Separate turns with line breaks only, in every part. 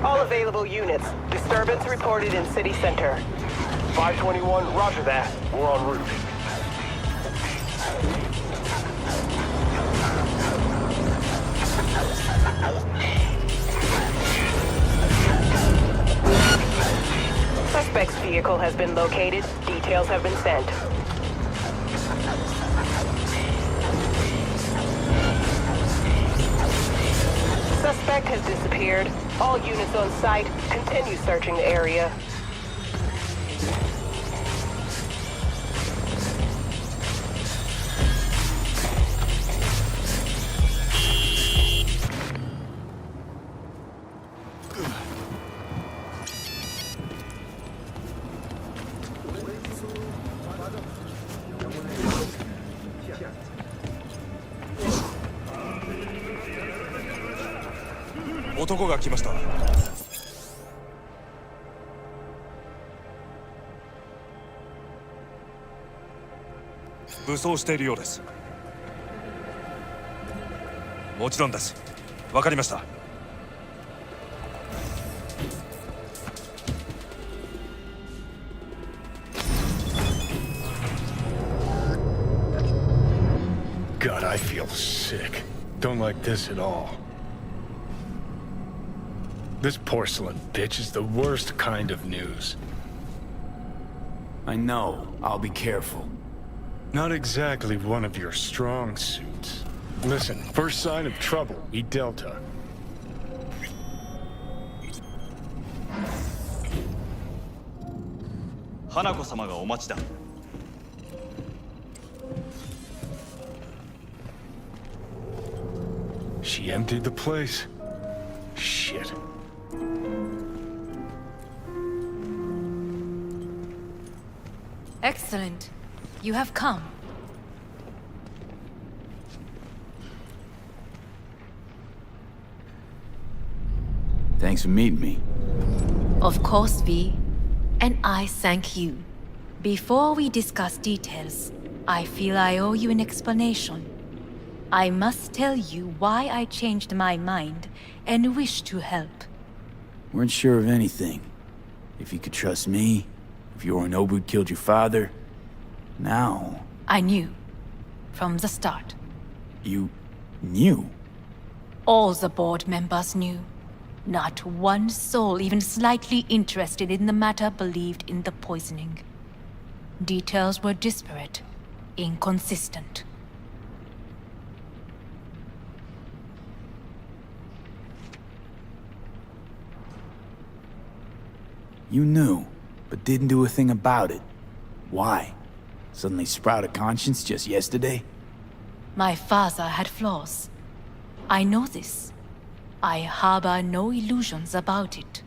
All available units. Disturbance reported in city center.
521, roger that. We're en route.
Suspect's vehicle has been located. Details have been sent. suspect has disappeared. All units on site, continue searching the area.
男が来ました。武装しているようです。もちろんです。わかりました。
God, I feel sick. Don't like this at all. This porcelain bitch is the worst kind of news.
I know. I'll be careful.
Not exactly one of your strong suits. Listen, first sign of trouble, eat Delta.
hanako様がお待ちだ。
She emptied the place. Shit.
Excellent. You have come.
Thanks for meeting me.
Of course, V. And I thank you. Before we discuss details, I feel I owe you an explanation. I must tell you why I changed my mind and wish to help.
Weren't sure of anything. If you could trust me, if Yorinobu killed your father, now...
I knew. From the start.
You knew?
All the board members knew. Not one soul even slightly interested in the matter believed in the poisoning. Details were disparate, inconsistent.
You knew, but didn't do a thing about it. Why? Suddenly sprout a conscience just yesterday?
My father had flaws. I know this. I harbor no illusions about it.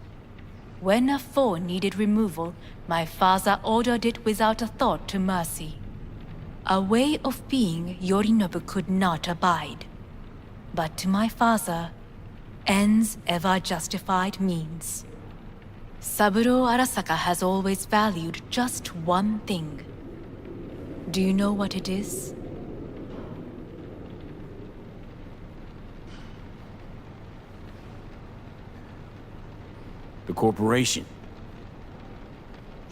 When a foe needed removal, my father ordered it without a thought to mercy. A way of being Yorinobu could not abide. But to my father, ends ever justified means. Saburo Arasaka has always valued just one thing. Do you know what it is?
The corporation.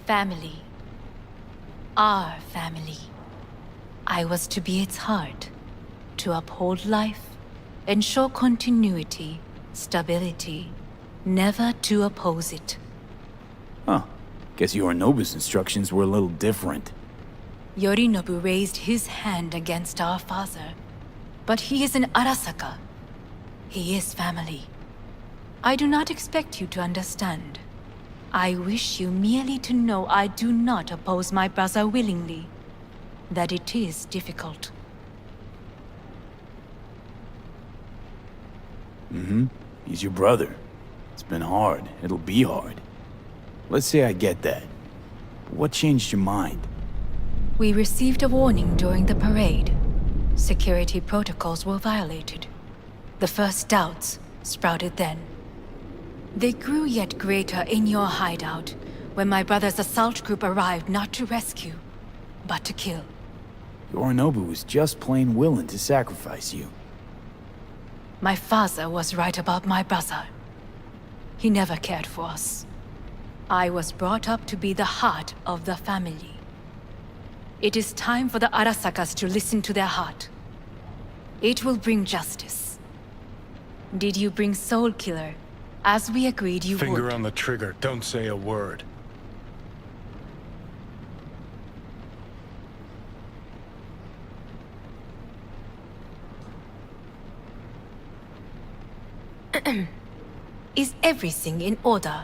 Family. Our family. I was to be its heart, to uphold life, ensure continuity, stability, never to oppose it.
Huh. Guess Yorinobu's instructions were a little different.
Yorinobu raised his hand against our father, but he is an Arasaka. He is family. I do not expect you to understand. I wish you merely to know I do not oppose my brother willingly. That it is difficult.
He's your brother. It's been hard. It'll be hard. Let's say I get that. But what changed your mind?
We received a warning during the parade. Security protocols were violated. The first doubts sprouted then. They grew yet greater in your hideout when my brother's assault group arrived not to rescue, but to kill.
Yorinobu was just plain willing to sacrifice you.
My father was right about my brother. He never cared for us. I was brought up to be the heart of the family. It is time for the Arasakas to listen to their heart. It will bring justice. Did you bring Soul Killer, as we agreed you would?
Finger on the trigger, don't say a word.
Is everything in order?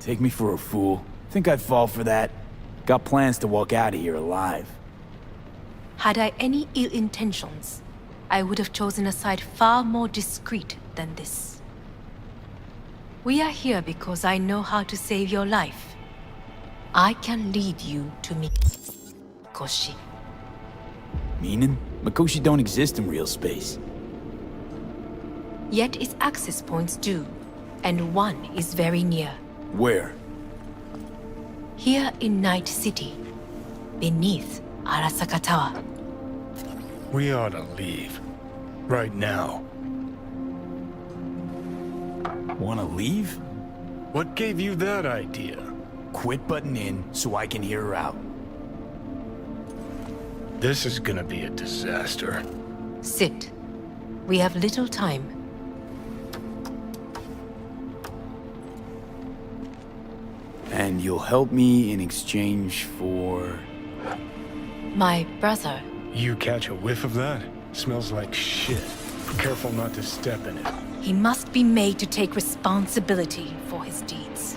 Take me for a fool. Think I'd fall for that? Got plans to walk out of here alive.
Had I any ill intentions, I would have chosen a side far more discreet than this. We are here because I know how to save your life. I can lead you to Mikoshi.
Meaning? Mikoshi don't exist in real space.
Yet its access points do, and one is very near.
Where?
Here in Night City, beneath Arasaka Tower.
We ought to leave. Right now.
Wanna leave?
What gave you that idea?
Quit butting in so I can hear her out.
This is gonna be a disaster.
Sit. We have little time.
And you'll help me in exchange for...
My brother.
You catch a whiff of that? Smells like shit. Careful not to step in it.
He must be made to take responsibility for his deeds.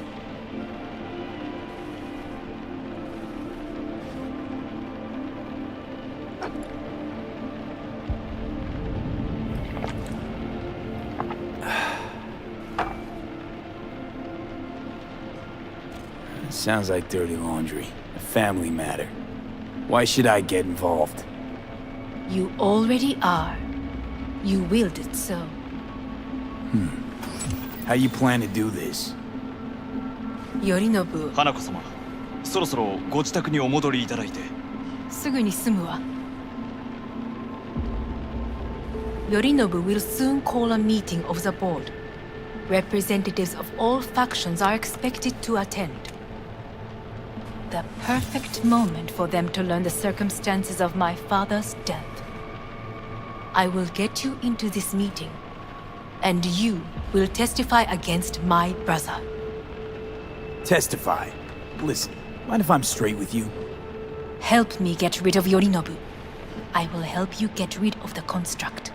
Sounds like dirty laundry. A family matter. Why should I get involved?
You already are. You willed it so.
How you plan to do this?
Yorinobu,
花子様、そろそろご自宅にお戻りいただいて。
すぐに済むわ。Yorinobu will soon call a meeting of the board. Representatives of all factions are expected to attend. The perfect moment for them to learn the circumstances of my father's death. I will get you into this meeting, and you will testify against my brother.
Testify. Listen, mind if I'm straight with you?
Help me get rid of Yorinobu. I will help you get rid of the construct.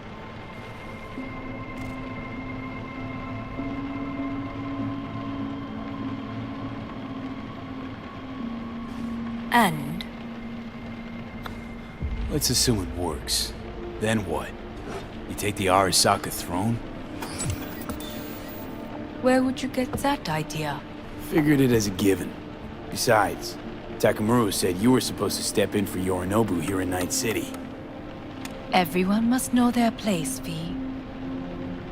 And
Let's assume it works. Then what? You take the Arasaka throne?
where would you get that idea?
Figured it as a given. Besides, Takamura said you were supposed to step in for Yorinobu here in Night City.
Everyone must know their place, V.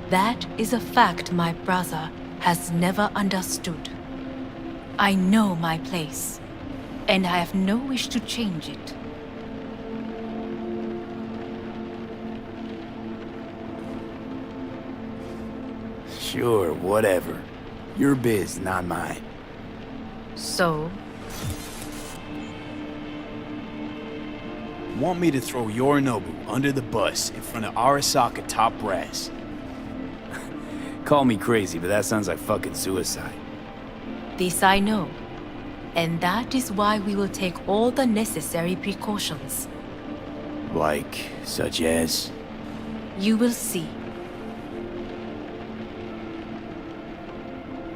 That is a fact my brother has never understood. I know my place, and I have no wish to change it.
Sure, whatever. Your biz, not mine.
So,
Want me to throw Yorinobu under the bus in front of Arasaka top brass? Call me crazy, but that sounds like fucking suicide.
this I know. And that is why we will take all the necessary precautions.
Like, such as?
You will see.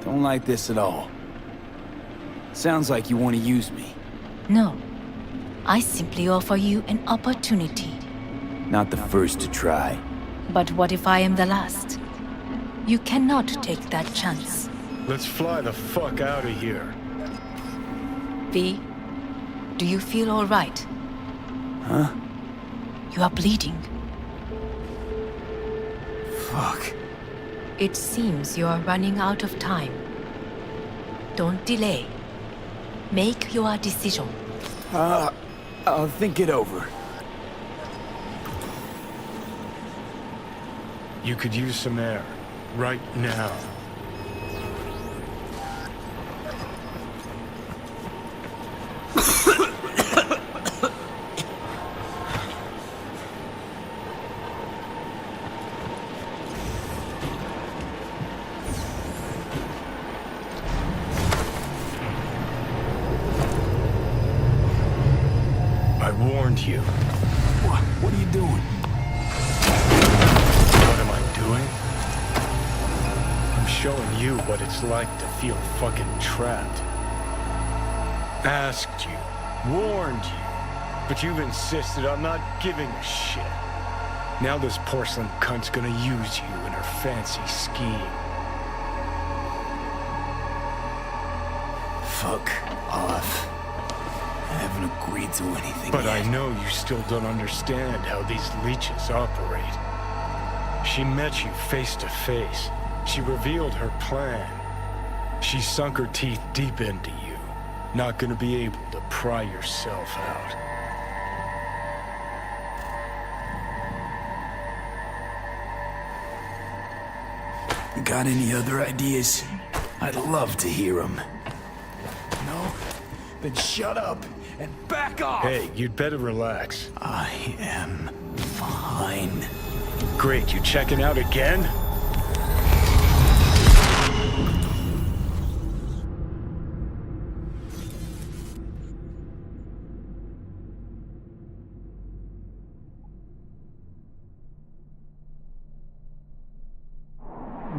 Don't like this at all. Sounds like you want to use me.
No. I simply offer you an opportunity.
Not the first to try.
But what if I am the last? You cannot take that chance.
Let's fly the fuck out of here.
V, do you feel all right?
Huh?
You are bleeding.
Fuck.
It seems you are running out of time. Don't delay. Make your decision.
I'll think it over.
You could use some air. Right now. I warned you.
What are you doing?
What am I doing? showing you what it's like to feel fucking trapped. Asked you, warned you, but you've insisted on not giving a shit. Now this porcelain cunt's gonna use you in her fancy scheme.
Fuck off. I haven't agreed to anything
But
yet.
I know you still don't understand how these leeches operate. She met you face to face. She revealed her plan. She sunk her teeth deep into you. Not gonna be able to pry yourself out.
Got any other ideas? I'd love to hear them. No? Then shut up and back off!
Hey, you'd better relax.
I am fine.
Great, you checking out again?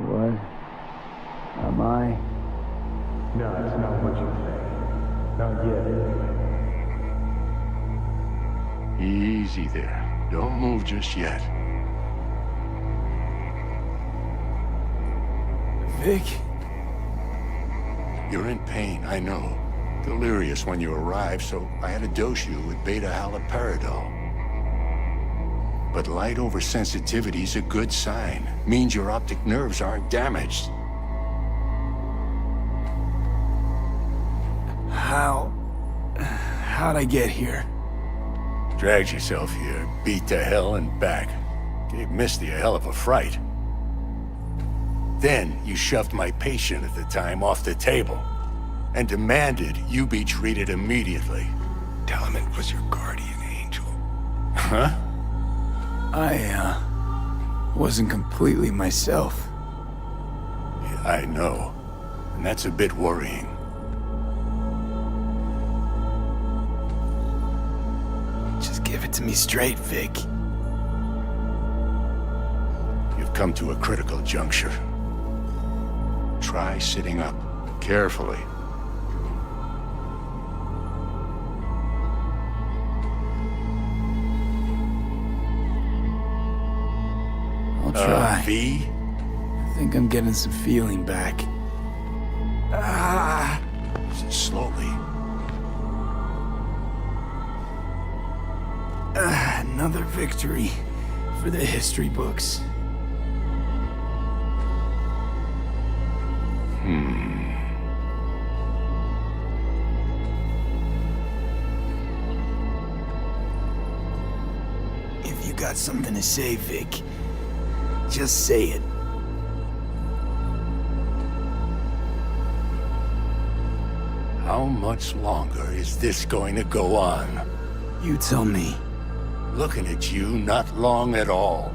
What? Am I?
No, it's not what you think. Not yet, anyway.
Easy there. Don't move just yet.
Vic?
You're in pain, I know. Delirious when you arrived, so I had to dose you with beta-haloperidol. But light oversensitivity's a good sign. Means your optic nerves aren't damaged.
How'd I get here?
Dragged yourself here, beat to hell and back. Gave Misty a hell of a fright. Then you shoved my patient at the time off the table and demanded you be treated immediately.
Tell him it was your guardian angel.
Huh?
I, wasn't completely myself.
Yeah, I know. And that's a bit worrying.
Just give it to me straight, Vic.
You've come to a critical juncture. Try sitting up, carefully.
I'll try.
V?
I think I'm getting some feeling back.
Slowly.
Another victory for the history books. If you got something to say, Vic, just say it.
How much longer is this going to go on?
You tell me.
Looking at you, not long at all.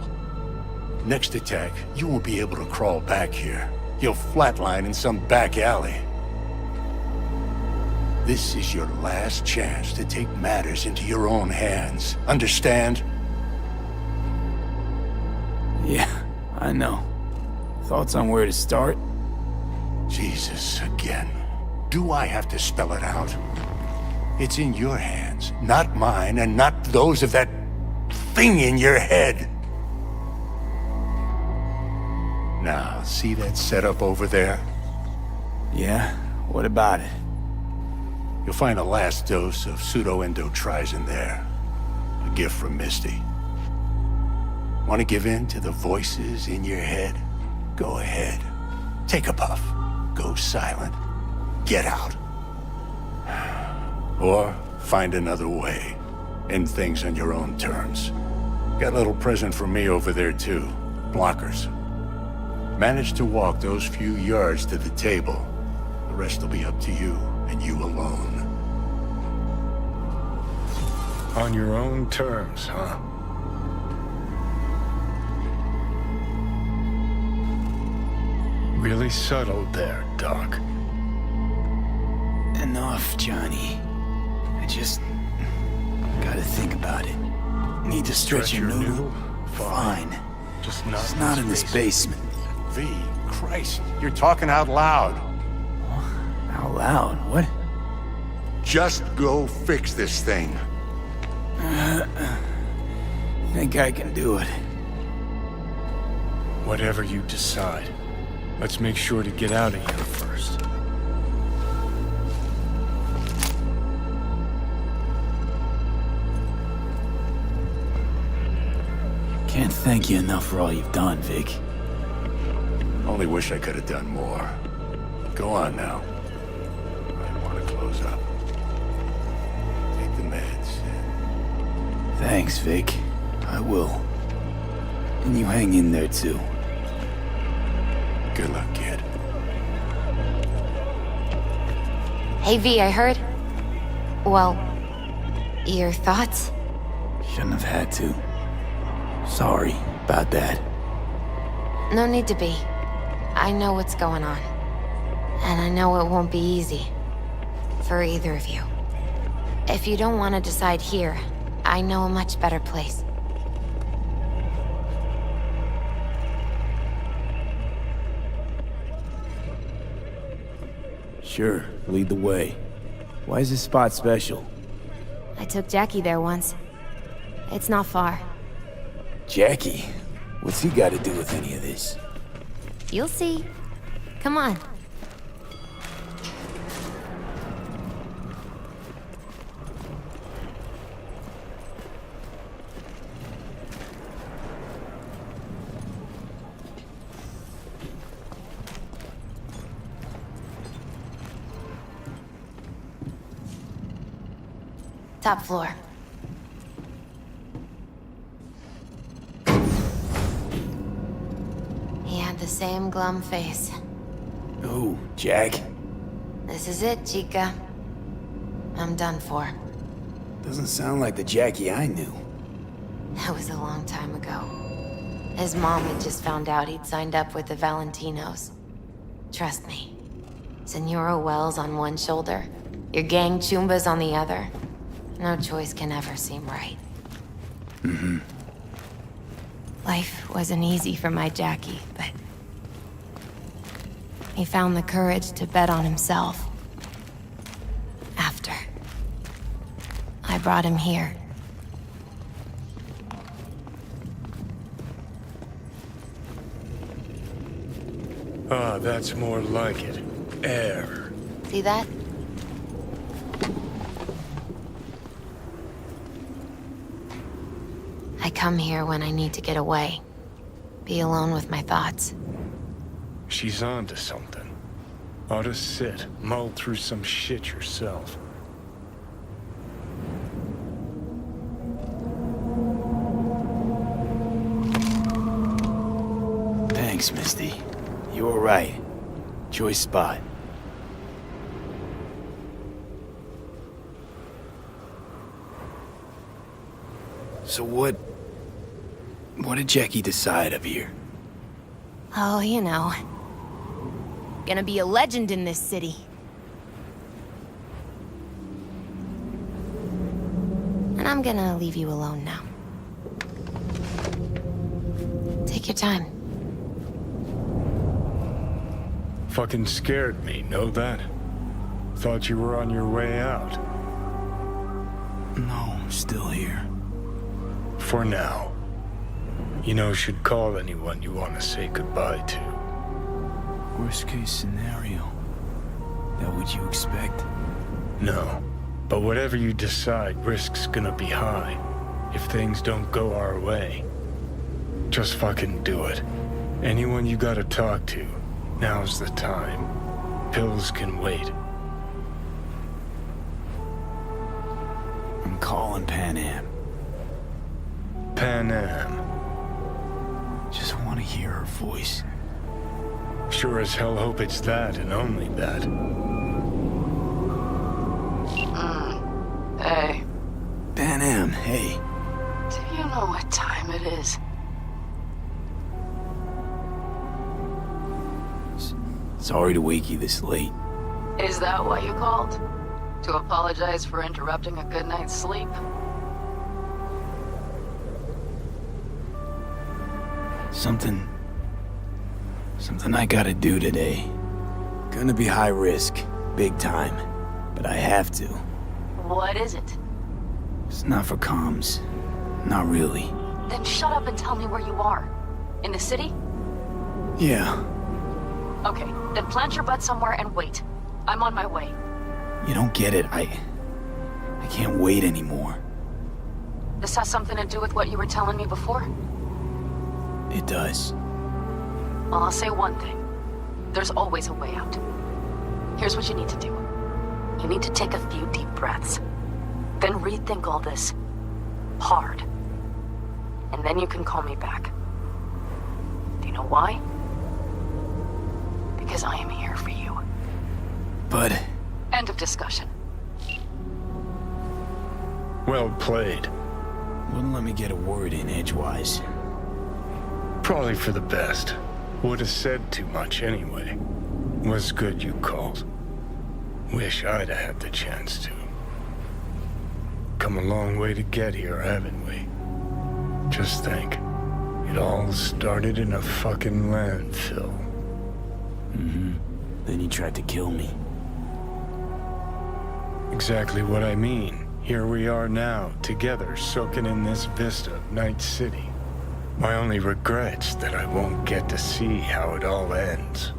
Next attack, you won't be able to crawl back here. You'll flatline in some back alley. This is your last chance to take matters into your own hands. Understand?
Yeah, I know. Thoughts on where to start?
Jesus, again. Do I have to spell it out? It's in your hands, not mine, and not those of that thing in your head. Now, see that setup over there?
Yeah, what about it?
You'll find a last dose of pseudo-endotrizin there. A gift from Misty. Want to give in to the voices in your head? Go ahead. Take a puff. Go silent. Get out. Or find another way. End things on your own terms. Got a little present for me over there too. Blockers. Manage to walk those few yards to the table. The rest will be up to you, and you alone.
On your own terms, huh? Really subtle there, Doc.
Enough, Johnny. I just gotta think about it. Need to stretch your noodle? Fine.
Just
It's not in this basement.
V, Christ, you're talking out loud.
Out loud? What?
Just go fix this thing.
Think I can do it.
Whatever you decide. Let's make sure to get out of here first.
Can't thank you enough for all you've done, Vic.
Only wish I could have done more. Go on now. I want to close up. Take the meds.
Thanks, Vic. I will. And you hang in there, too.
Good luck, kid.
Hey, V, I heard. Well, your thoughts?
Shouldn't have had to. Sorry about that.
No need to be. I know what's going on. And I know it won't be easy. For either of you. If you don't want to decide here, I know a much better place.
Sure, lead the way. Why is this spot special?
I took Jackie there once. It's not far.
Jackie? What's he got to do with any of this?
You'll see. Come on. Top floor. He had the same glum face.
Who, Jack?
This is it, Chica. I'm done for.
Doesn't sound like the Jackie I knew.
That was a long time ago. His mom had just found out he'd signed up with the Valentinos. Trust me. Senora Wells on one shoulder, your gang Chumbas on the other. No choice can ever seem right.
Mm-hmm.
Life wasn't easy for my Jackie, but... he found the courage to bet on himself. After. I brought him here.
Ah, that's more like it. Air.
See that? I come here when I need to get away. Be alone with my thoughts.
She's onto something. Ought to sit, mull through some shit yourself.
Thanks, Misty. You were right. Choice spot. So what did Jackie decide up here?
Oh, you know. Gonna be a legend in this city. And I'm gonna leave you alone now. Take your time.
Fucking scared me, know that? Thought you were on your way out.
No, I'm still here.
For now. You know, should call anyone you want to say goodbye to.
Worst case scenario. That what you expect?
No. But whatever you decide, risk's gonna be high. If things don't go our way. Just fucking do it. Anyone you gotta talk to, now's the time. Pills can wait.
I'm calling Pan Am.
Pan Am.
Just want to hear her voice.
Sure as hell hope it's that and only that.
Hey,
Pan Am, hey.
do you know what time it is?
Sorry to wake you this late.
Is that why you called? To apologize for interrupting a good night's sleep?
Something I gotta do today. Gonna be high risk, big time. But I have to.
What is it?
It's not for comms. Not really.
Then shut up and tell me where you are. In the city?
Yeah.
Okay, then plant your butt somewhere and wait. I'm on my way.
You don't get it. I can't wait anymore.
This has something to do with what you were telling me before?
It does.
Well, I'll say one thing. There's always a way out. Here's what you need to do. You need to take a few deep breaths. Then rethink all this. Hard. And then you can call me back. Do you know why? Because I am here for you.
But...
End of discussion.
Well played.
wouldn't let me get a word in edgewise.
Probably for the best. Would have said too much anyway. Was good you called. Wish I'd have had the chance to. Come a long way to get here, haven't we? Just think. It all started in a fucking landfill.
Mm-hmm. Then he tried to kill me.
Exactly what I mean. Here we are now, together, soaking in this vista of Night City. My only regret's that I won't get to see how it all ends.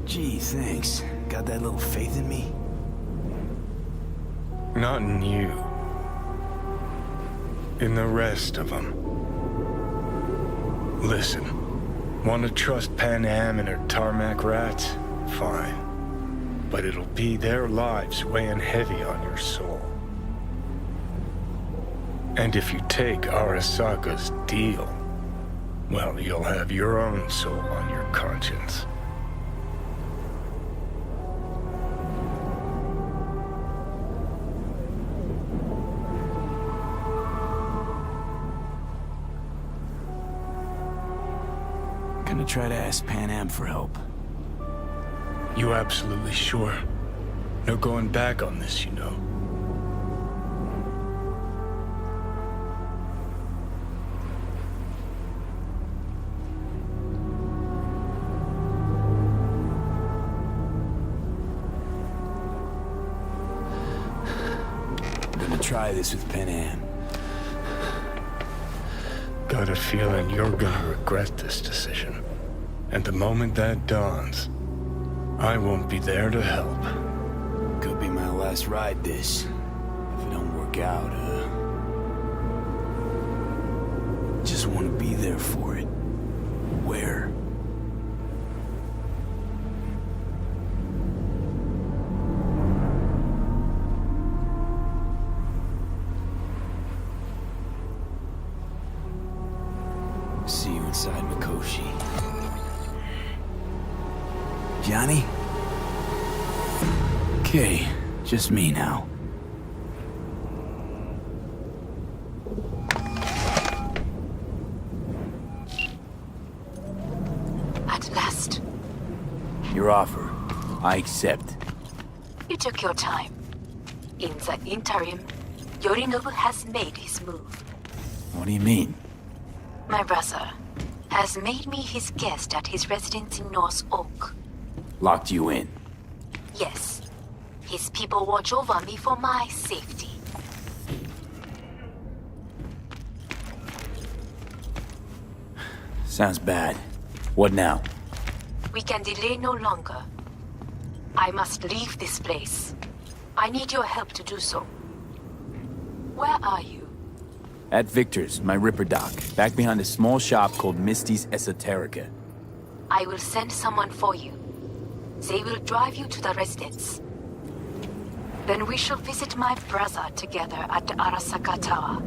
Gee, thanks. Got that little faith in me?
Not in you. In the rest of them. Listen, want to trust Pan Am and her tarmac rats? Fine. But it'll be their lives weighing heavy on your soul. And if you take Arasaka's deal, well, you'll have your own soul on your conscience.
Gonna try to ask Pan Am for help.
You absolutely sure? No going back on this, you know.
Gonna try this with Pan Am.
Got a feeling you're gonna regret this decision. And the moment that dawns, I won't be there to help.
Could be my last ride this. If it don't work out, just want to be there for it. Where? See you inside Mikoshi. Johnny? Okay, just me now.
At last.
Your offer. I accept.
You took your time. In the interim, Yorinobu has made his move.
What do you mean?
My brother has made me his guest at his residence in North Oak.
Locked you in.
Yes. His people watch over me for my safety.
Sounds bad. What now?
We can delay no longer. I must leave this place. I need your help to do so. Where are you?
At Victor's, my Ripper dock, back behind a small shop called Misty's Esoterica.
I will send someone for you. They will drive you to the residence. Then we shall visit my brother together at the Arasaka Tower.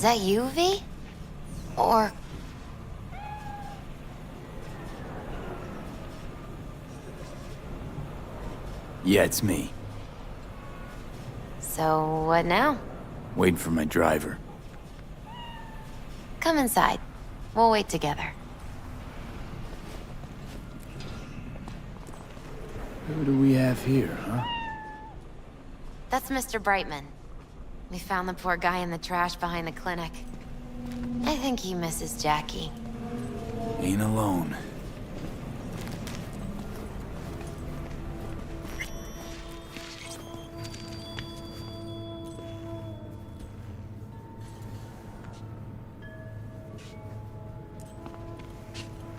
Is that you, V? Or...
Yeah, it's me.
So, what now?
Waiting for my driver.
Come inside. We'll wait together.
Who do we have here, huh?
That's Mr. Brightman. We found the poor guy in the trash behind the clinic. I think he misses Jackie.
Ain't alone.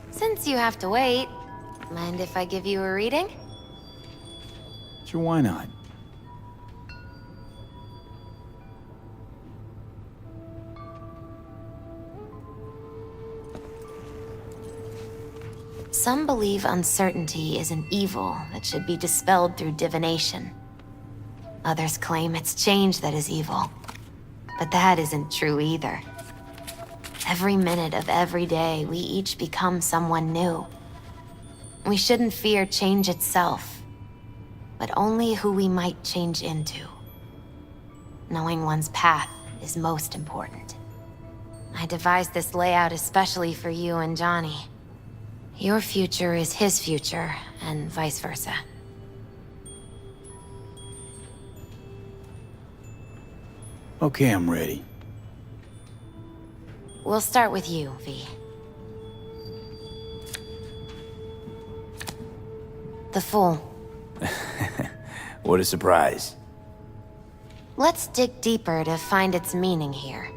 Since you have to wait, mind if I give you a reading?
Sure, why not?
Some believe uncertainty is an evil that should be dispelled through divination. Others claim it's change that is evil. But that isn't true either. Every minute of every day, we each become someone new. We shouldn't fear change itself, but only who we might change into. Knowing one's path is most important. I devised this layout especially for you and Johnny. Your future is his future, and vice versa.
Okay, I'm ready.
We'll start with you, V. The Fool.
What a surprise.
Let's dig deeper to find its meaning here.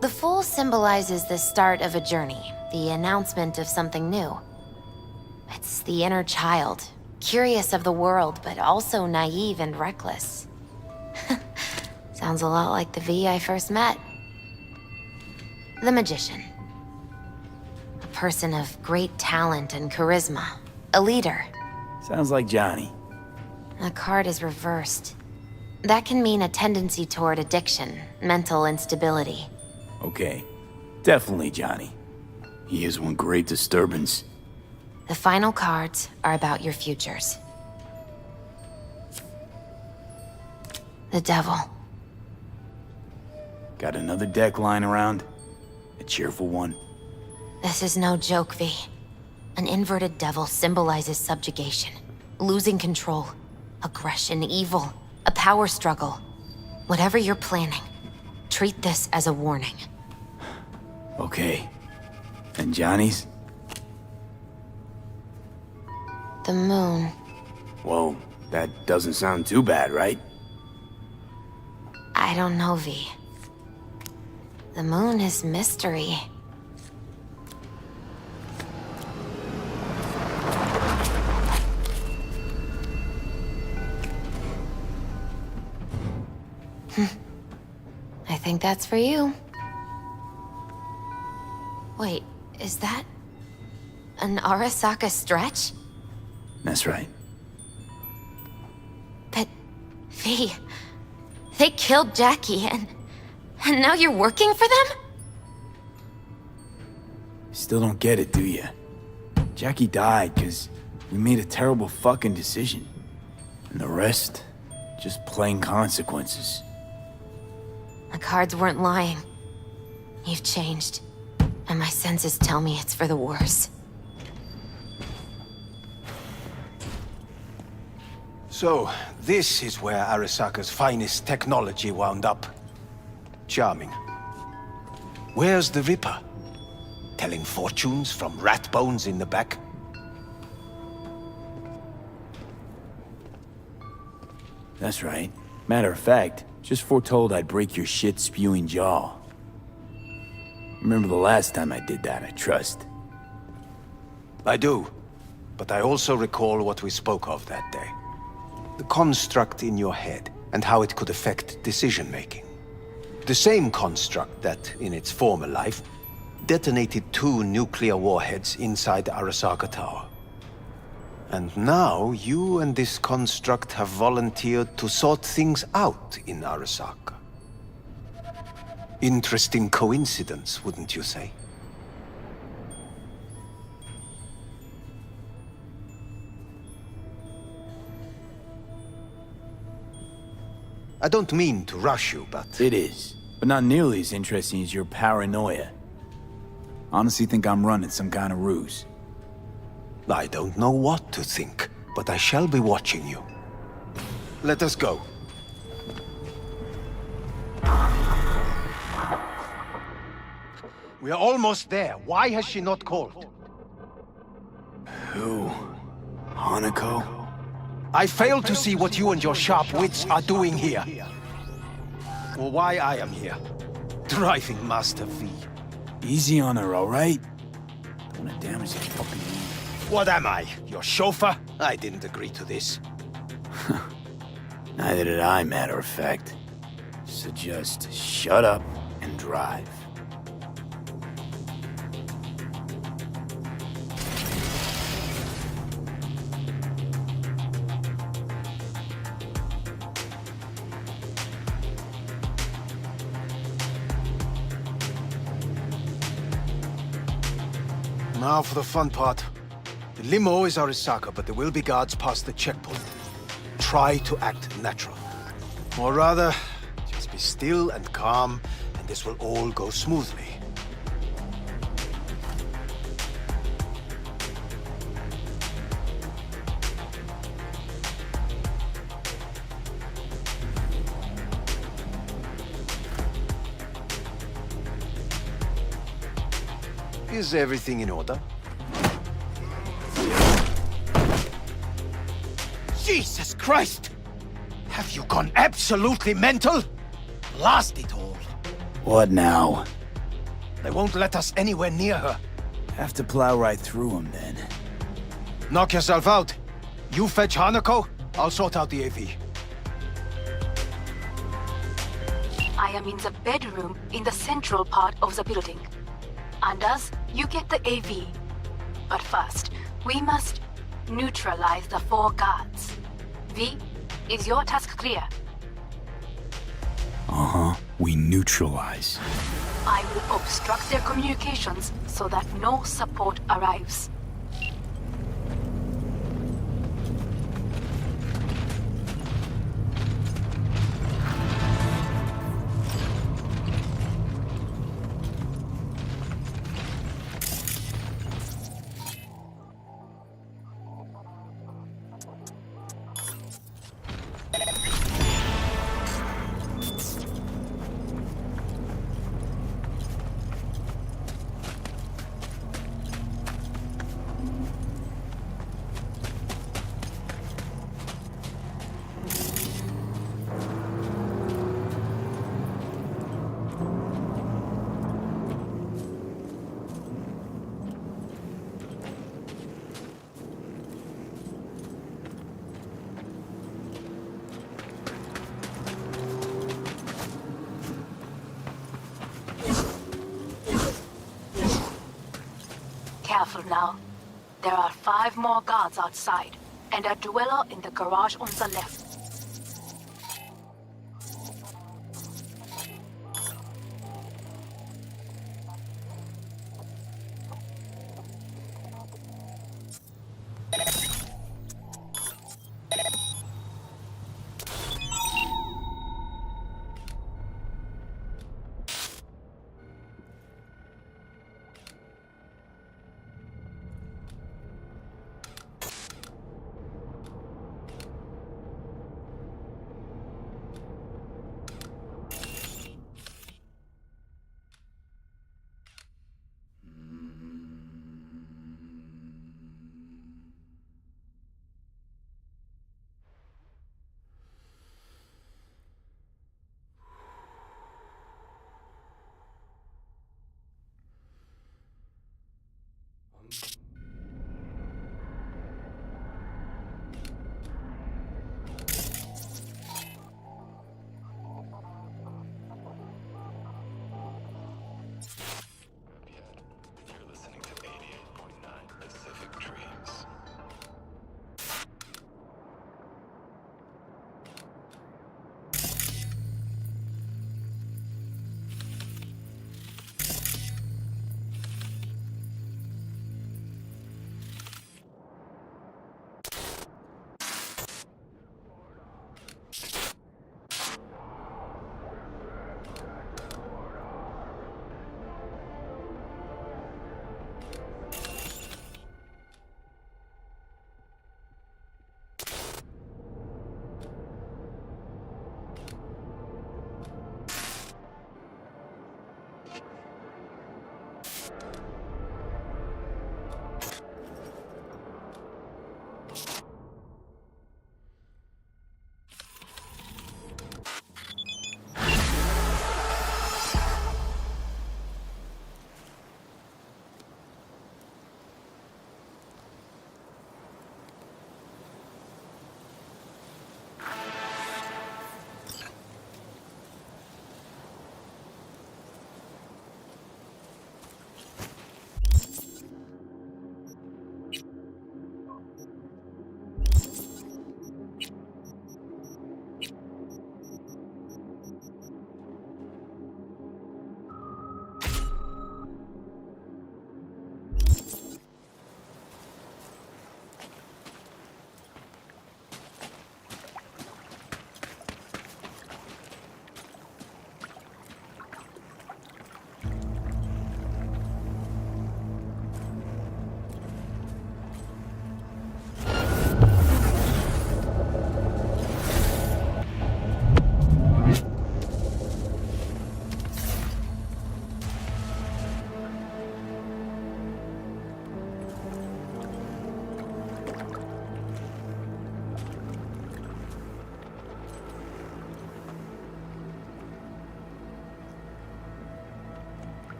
The Fool symbolizes the start of a journey, the announcement of something new. It's the inner child, curious of the world, but also naive and reckless. Sounds a lot like the V I first met. The Magician. A person of great talent and charisma. A leader.
Sounds like Johnny.
The card is reversed. That can mean a tendency toward addiction, mental instability.
Okay, definitely Johnny. He is one great disturbance.
The final cards are about your futures. The Devil.
Got another deck lying around? A cheerful one?
This is no joke, V. An inverted devil symbolizes subjugation, losing control, aggression, evil, a power struggle. Whatever you're planning, treat this as a warning.
Okay. And Johnny's?
The Moon.
Whoa, that doesn't sound too bad, right?
I don't know, V. The Moon is mystery. I think that's for you. Wait, is that an Arasaka stretch?
That's right.
But, V, they killed Jackie and now you're working for them?
Still don't get it, do ya? Jackie died because we made a terrible fucking decision. And the rest, just plain consequences.
The cards weren't lying. You've changed. And my senses tell me it's for the worse.
So, this is where Arasaka's finest technology wound up. Charming. Where's the Ripper? Telling fortunes from rat bones in the back?
That's right. Matter of fact, just foretold I'd break your shit-spewing jaw. Remember the last time I did that, I trust.
I do. But I also recall what we spoke of that day. The construct in your head, and how it could affect decision-making. The same construct that, in its former life, detonated 2 nuclear warheads inside the Arasaka Tower. And now, you and this construct have volunteered to sort things out in Arasaka. Interesting coincidence, wouldn't you say? I don't mean to rush you, but...
It is, but not nearly as interesting as your paranoia. Honestly think I'm running some kind of ruse.
I don't know what to think, but I shall be watching you. Let us go. We are almost there. Why has she not called?
Who? Hanako?
I fail to see what you and your sharp wits are doing here. Or why I am here. Driving Master V.
Easy on her, alright? Don't wanna damage that fucking knee.
What am I? Your chauffeur? I didn't agree to this.
Neither did I, matter of fact. So just shut up and drive.
Now for the fun part. The limo is Arisaka, but there will be guards past the checkpoint. Try to act natural. Or rather, just be still and calm, and this will all go smoothly. Is everything in order? Jesus Christ! Have you gone absolutely mental? Blast it all.
What now?
They won't let us anywhere near her.
Have to plow right through them then.
Knock yourself out. You fetch Hanako, I'll sort out the AV.
I am in the bedroom in the central part of the building. Anders, you get the AV. But first, we must neutralize the 4 guards. V, is your task clear?
Uh-huh. We neutralize.
I will obstruct their communications so that no support arrives. Careful now. There are 5 more guards outside, and a dweller in the garage on the left.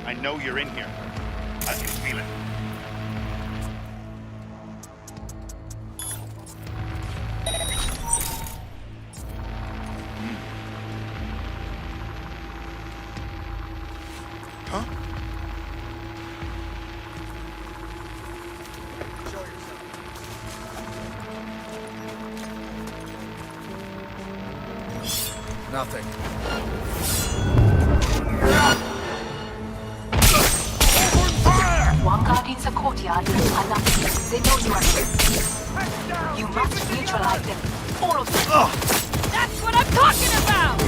I know you're in here. I can feel it.
Huh?
Nothing.
One guard in the courtyard, another. They know you are here. You must neutralize them. All of them.
That's what I'm talking about!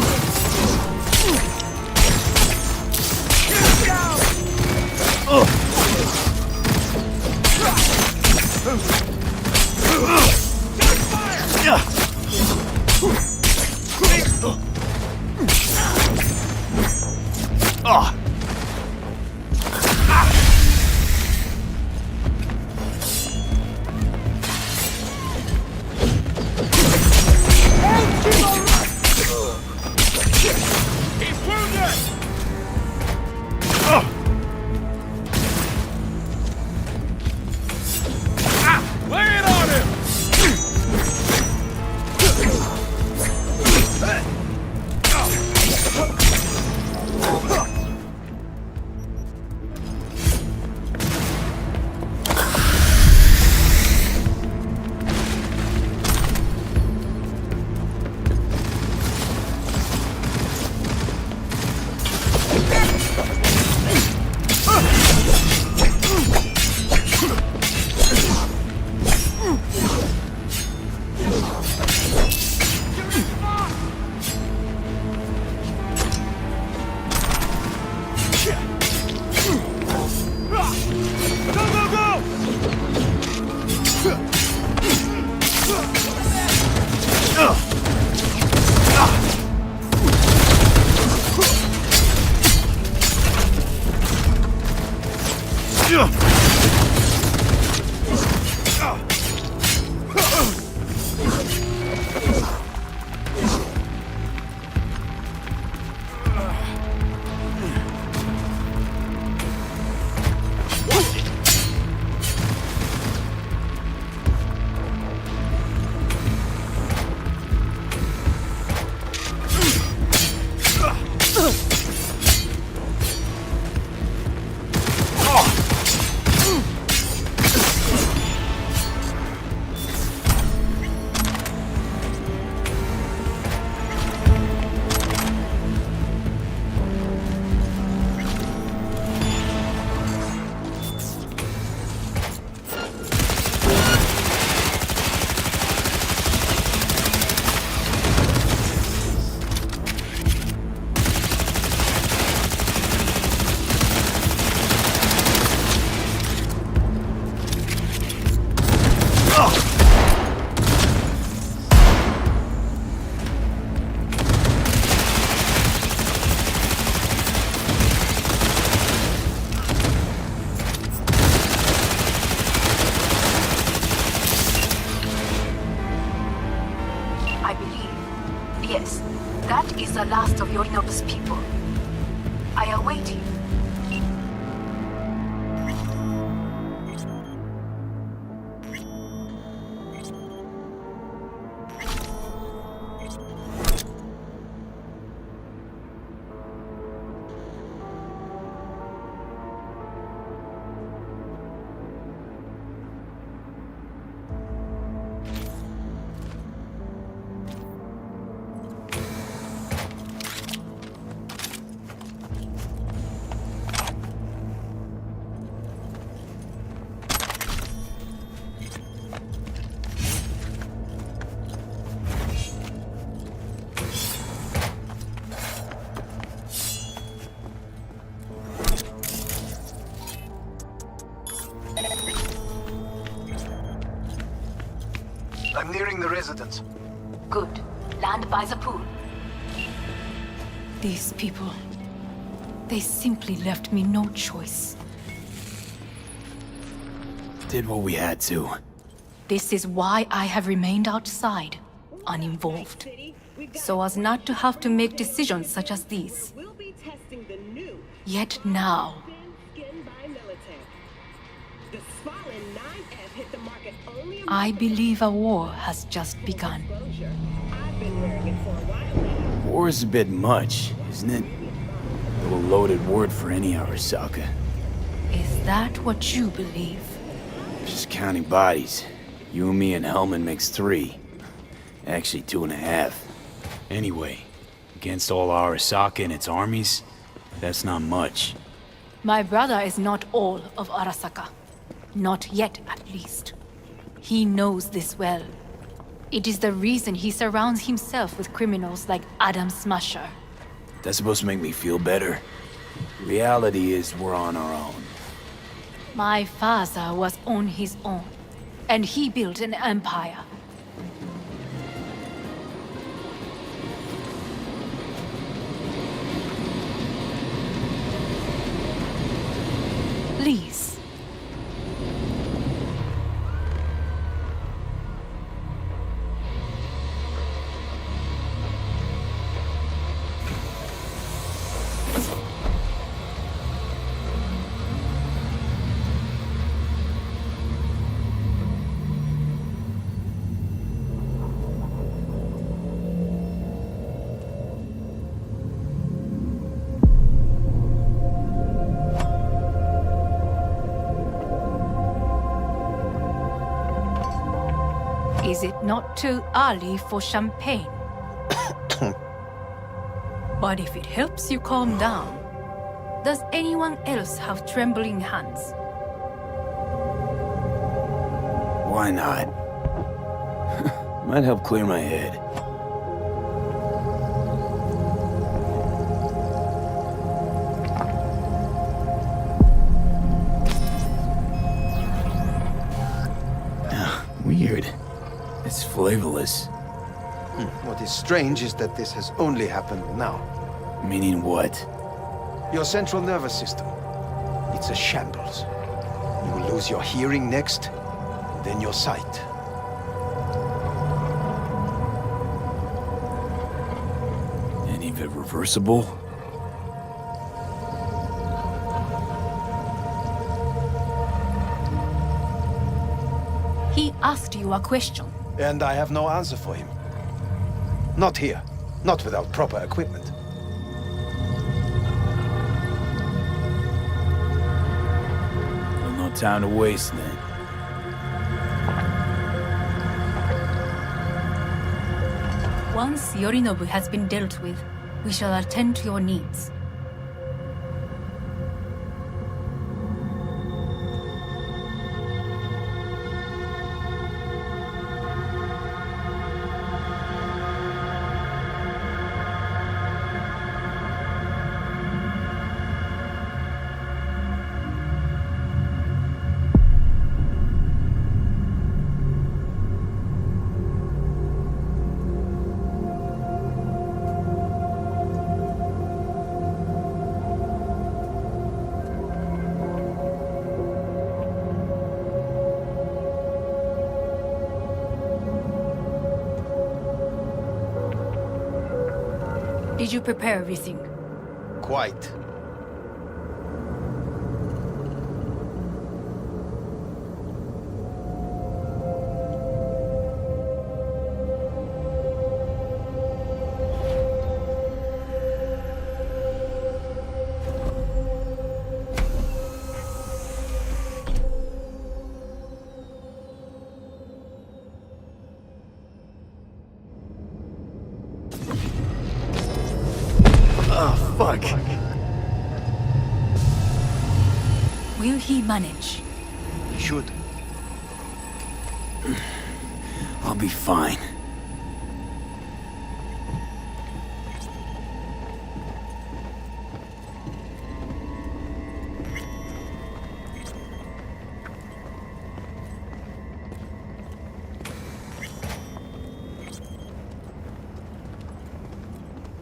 Yes, that is the last of Yorinobu's people. I await you.
I'm nearing the residence.
Good. Land by the pool.
These people, they simply left me no choice.
Did what we had to.
This is why I have remained outside, uninvolved. So as not to have to make decisions such as these. Yet now,
The Svalin 9F hit the market only a
I
month
believe a war has just begun.
ago. I've been wearing it for a while now.
War is a bit much, isn't it? A little loaded word for any Arasaka.
Is that what you believe?
Just counting bodies. You and me and Hellman makes 3. Actually, 2.5. Anyway, against all Arasaka and its armies, that's not much.
My brother is not all of Arasaka. Not yet, at least. He knows this well. It is the reason he surrounds himself with criminals like Adam Smasher.
That's supposed to make me feel better. Reality is we're on our own.
My father was on his own, and he built an empire. Please. Is it not too early for champagne? But if it helps you calm down, does anyone else have trembling hands?
Why not? Might help clear my head. Weird. It's flavorless.
What is strange is that this has only happened now.
Meaning what?
Your central nervous system. It's a shambles. You will lose your hearing next, then your sight.
Any of it reversible?
He asked you a question.
And I have no answer for him. Not here. Not without proper equipment.
Well, no time to waste then.
Once Yorinobu has been dealt with, we shall attend to your needs. Did you prepare everything?
Quite.
Fuck.
Will he manage?
He should.
I'll be fine.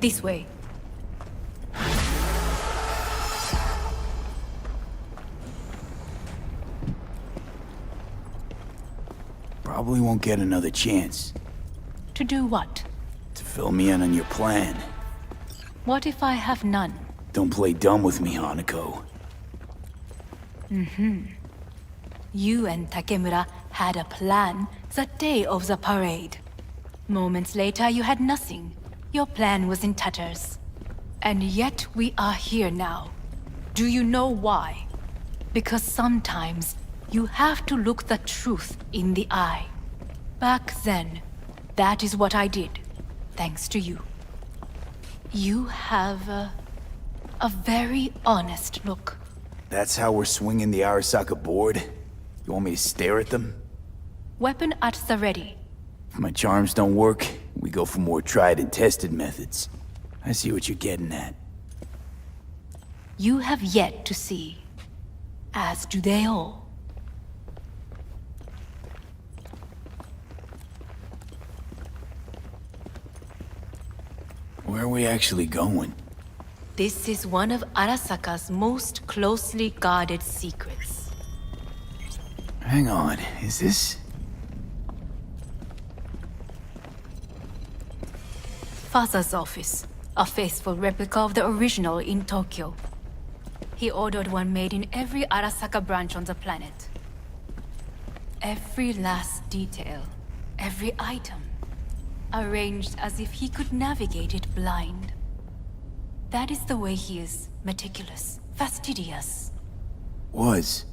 This way.
Probably won't get another chance.
To do what?
To fill me in on your plan.
What if I have none?
Don't play dumb with me, Hanako.
You and Takemura had a plan the day of the parade. Moments later, you had nothing. Your plan was in tatters. And yet we are here now. Do you know why? Because sometimes you have to look the truth in the eye. Back then, that is what I did, thanks to you. You have a very honest look.
That's how we're swinging the Arasaka board? You want me to stare at them?
Weapon at the ready.
If my charms don't work, we go for more tried and tested methods. I see what you're getting at.
You have yet to see. As do they all.
Where are we actually going?
This is one of Arasaka's most closely guarded secrets.
Hang on, is this...
Father's office. A faithful replica of the original in Tokyo. He ordered one made in every Arasaka branch on the planet. Every last detail, every item, arranged as if he could navigate it blind. That is the way he is, meticulous, fastidious.
Was.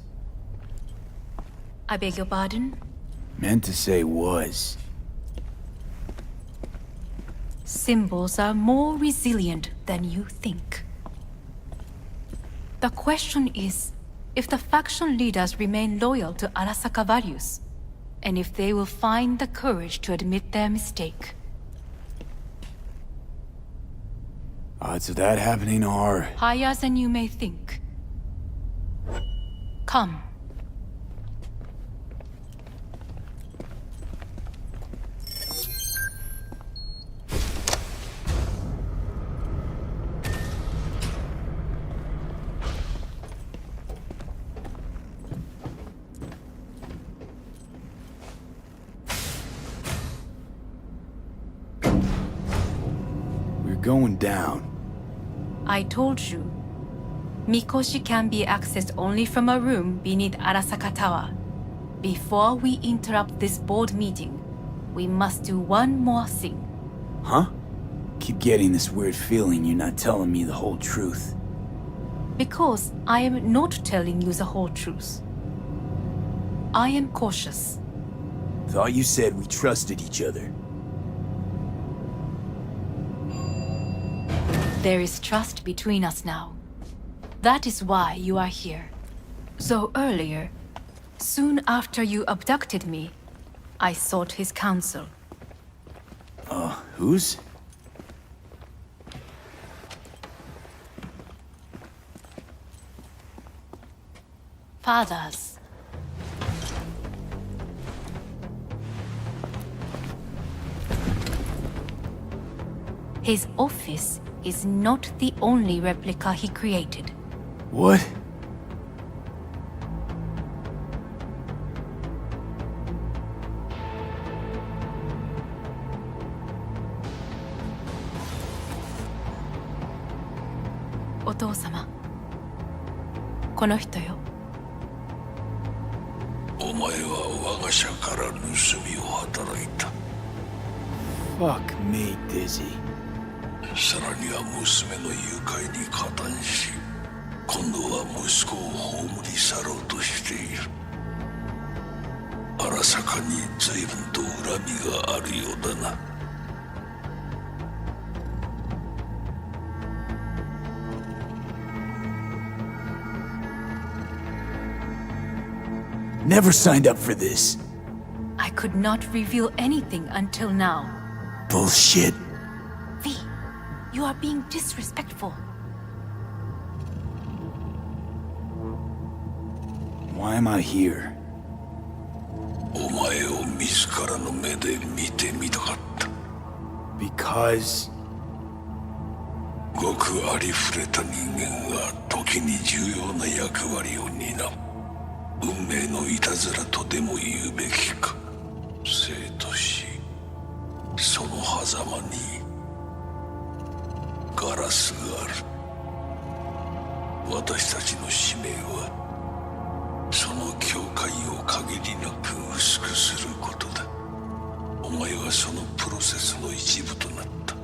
I beg your pardon?
Meant to say was.
Symbols are more resilient than you think. The question is, if the faction leaders remain loyal to Arasaka values, and if they will find the courage to admit their mistake.
Odds of that happening are...
higher than you may think. Come.
Going down.
I told you. Mikoshi can be accessed only from a room beneath Arasaka Tower. Before we interrupt this board meeting, we must do one more thing.
Huh? Keep getting this weird feeling you're not telling me the whole truth.
Because I am not telling you the whole truth. I am cautious.
Thought you said we trusted each other.
There is trust between us now. That is why you are here. So earlier, soon after you abducted me, I sought his counsel.
Whose?
Father's. His office is not the only replica he created.
What?
Otou-sama. この人よ。
お前は我が社から盗みを働いた。
Fuck me, Dizzy.
さらには娘の誘拐に加担し、今度は息子を葬り去ろうとしている。荒坂に随分と恨みがあるようだな。
Never signed up for this.
I could not reveal anything until now.
Bullshit.
V, you are being disrespectful.
Why am I here?
お前を自らの目で見てみたかった。
Because...
ごくありふれた人間が時に重要な役割を担う。運命のいたずらとでも言うべきか。生と死、その狭間にガラスがある。私たちの使命はその境境界を限りなく薄くすることだ。お前はそのプロセスの一部となった。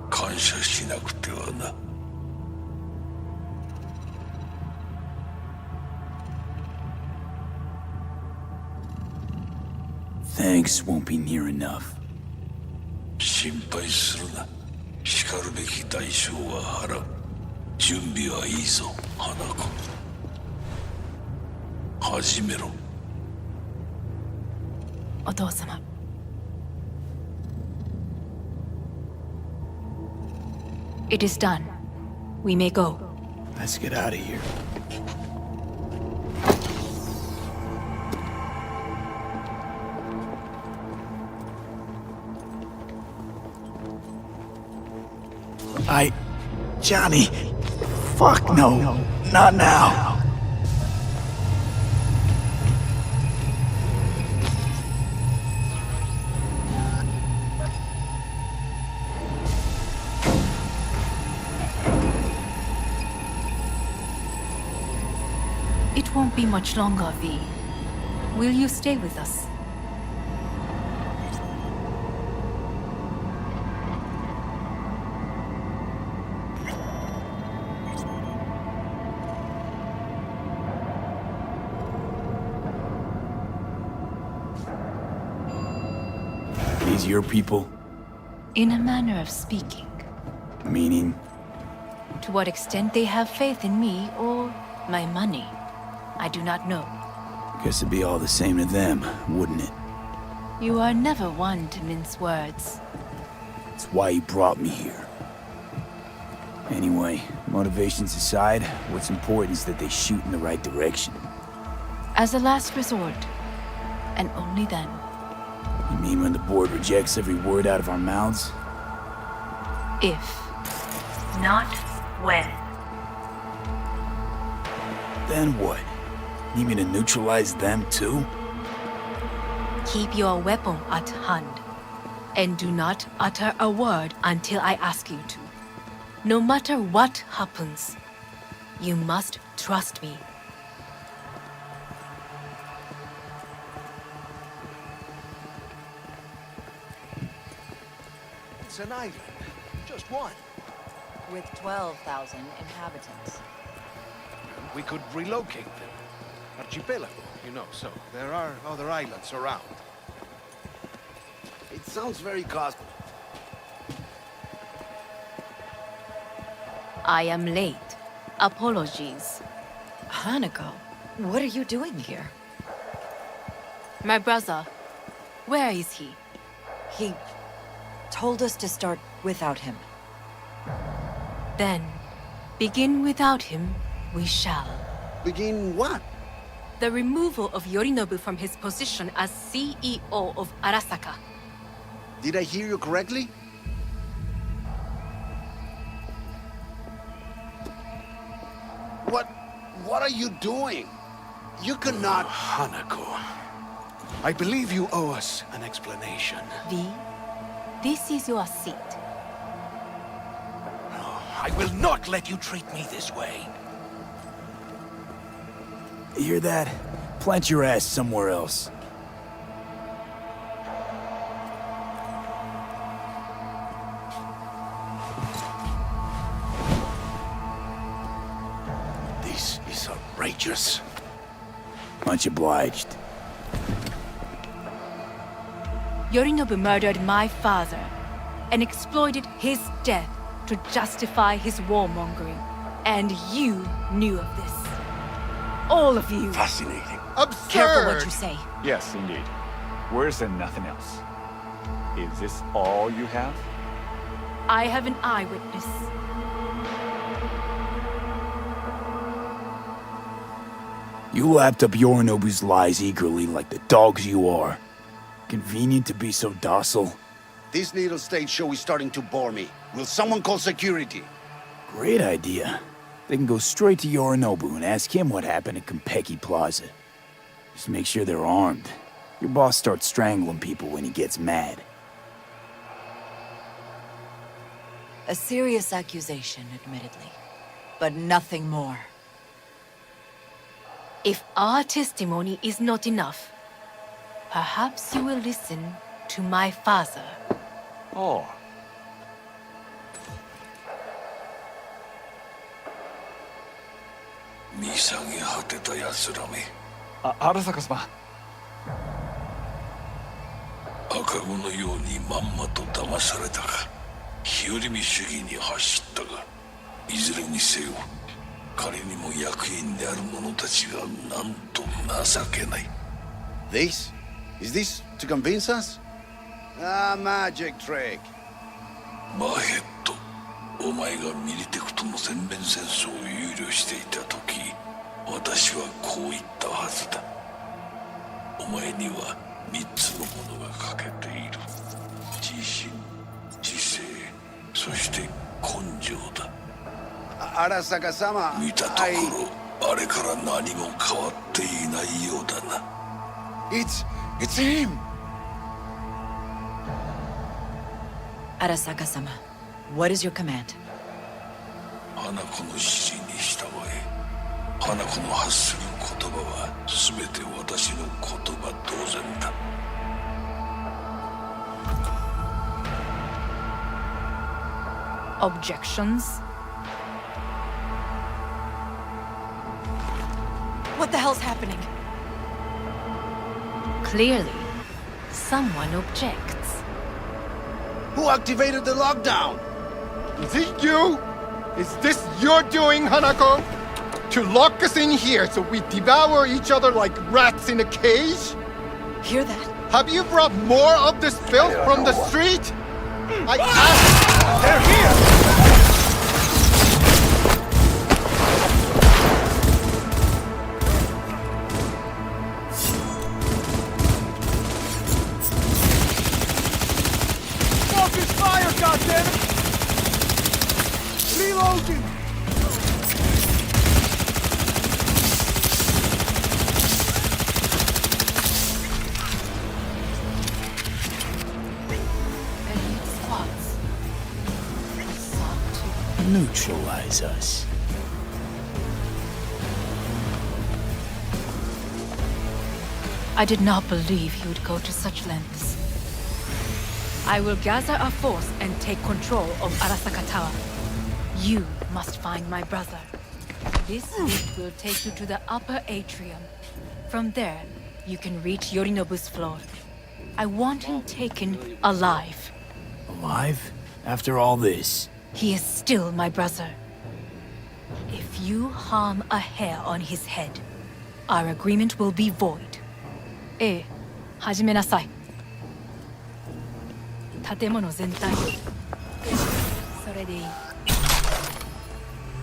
感謝しなくてはな。
Thanks won't be near enough.
心配するな。しかるべき代償は払う。準備はいいぞ、花子。始めろ。
お父様。It is done. We may go.
Let's get out of here. Johnny. Fuck no. Not now.
It won't be much longer, V. Will you stay with us?
These your people?
In a manner of speaking.
Meaning?
To what extent they have faith in me or my money, I do not know.
Guess it'd be all the same to them, wouldn't it?
You are never one to mince words.
It's why you brought me here. Anyway, motivations aside, what's important is that they shoot in the right direction.
As a last resort, and only then.
You mean when the board rejects every word out of our mouths?
If. Not when.
Then what? Need me to neutralize them too?
Keep your weapon at hand. And do not utter a word until I ask you to. No matter what happens, you must trust me.
It's an island. Just one.
With 12,000 inhabitants.
We could relocate them. Archipelago, you know, so there are other islands around.
It sounds very costly.
I am late. Apologies.
Hanako, what are you doing here?
My brother, where is he?
He told us to start without him.
Then, begin without him, we shall.
Begin what?
The removal of Yorinobu from his position as CEO of Arasaka.
Did I hear you correctly? What are you doing? You cannot...
Hanako. I believe you owe us an explanation.
V, this is your seat.
No, I will not let you treat me this way.
You hear that? Plant your ass somewhere else.
This is outrageous.
Much obliged.
Yorinobu murdered my father and exploited his death to justify his warmongering. And you knew of this. All of you.
Fascinating.
Absurd!
Careful what you say.
Yes, indeed. Worse than nothing else. Is this all you have?
I have an eyewitness.
You lapped up Yorinobu's lies eagerly like the dogs you are. Convenient to be so docile.
This little stage show is starting to bore me. Will someone call security?
Great idea. They can go straight to Yorinobu and ask him what happened at Konpeki Plaza. Just make sure they're armed. Your boss starts strangling people when he gets mad.
A serious accusation, admittedly. But nothing more.
If our testimony is not enough, perhaps you will listen to my father.
Oh.
見下げ果てた奴らめ。
荒坂様。
赤子のようにまんまと騙されたか。日和見主義に走ったが、いずれにせよ、彼にも役員である者たちがなんと情けない。
This? Is this to convince us? Ah, magic trick.
マーヘッド、お前がミリテクとの全面戦争を憂慮していた時、私はこう言ったはずだ。お前には3つのものが欠けている。自信、知性、そして根性だ。
Arasaka-sama,
見たところ、あれから何も変わっていないようだな。
It's him!
Arasaka-sama, what is your command?
花子の指示に従え。花子の発する言葉は全て私の言葉同然だ。
Objections?
What the hell's happening?
Clearly, someone objects.
Who activated the lockdown?
Is it you? Is this your doing, Hanako? To lock us in here so we devour each other like rats in a cage?
Hear that?
Have you brought more of this filth from the street? I asked! They're here! Focus fire, goddammit! Reloading!
Neutralize us.
I did not believe he would go to such lengths. I will gather a force and take control of Arasaka Tower. You must find my brother. This lift will take you to the upper atrium. From there, you can reach Yorinobu's floor. I want him taken alive.
Alive? After all this?
He is still my brother. If you harm a hair on his head, our agreement will be void. 始めなさい。建物全体を。それでいい。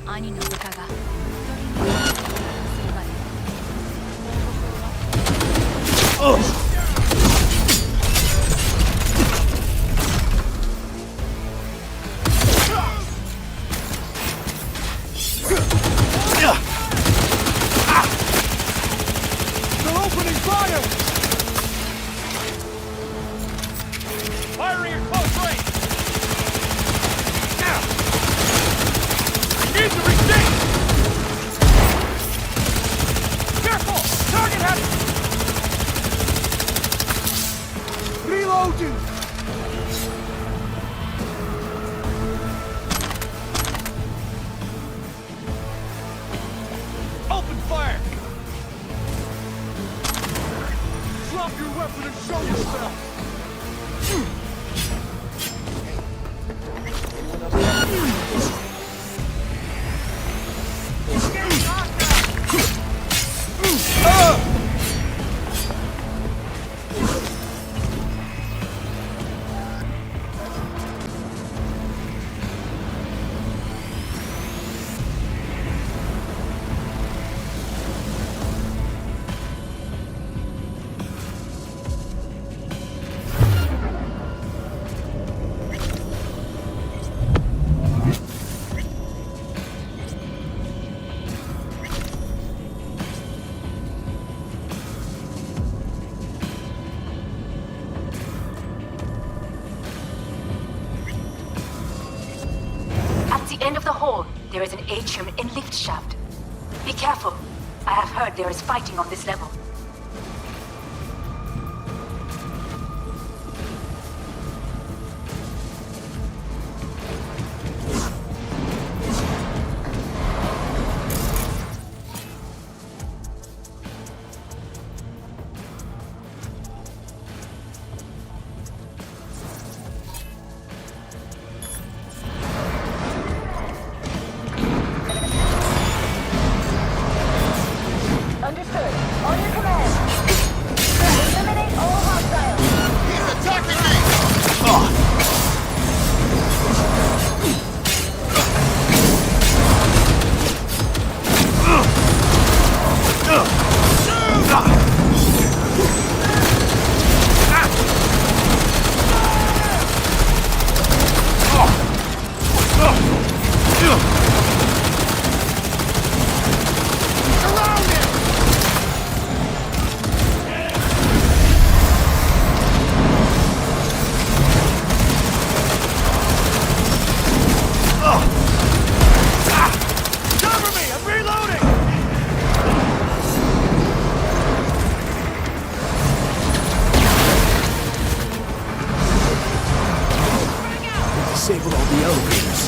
兄の部下が一人になるそれまで。
Firing at close range! Now! I need to resist! Careful! Target has... Reloading! Open fire! Drop your weapon and show yourself!
At the end of the hall, there is an atrium and lift shaft. Be careful. I have heard there is fighting on this level.
Understood. On your command. Eliminate all hostiles.
He's attacking me!
Cover me! I'm reloading!
Disable all the elevators.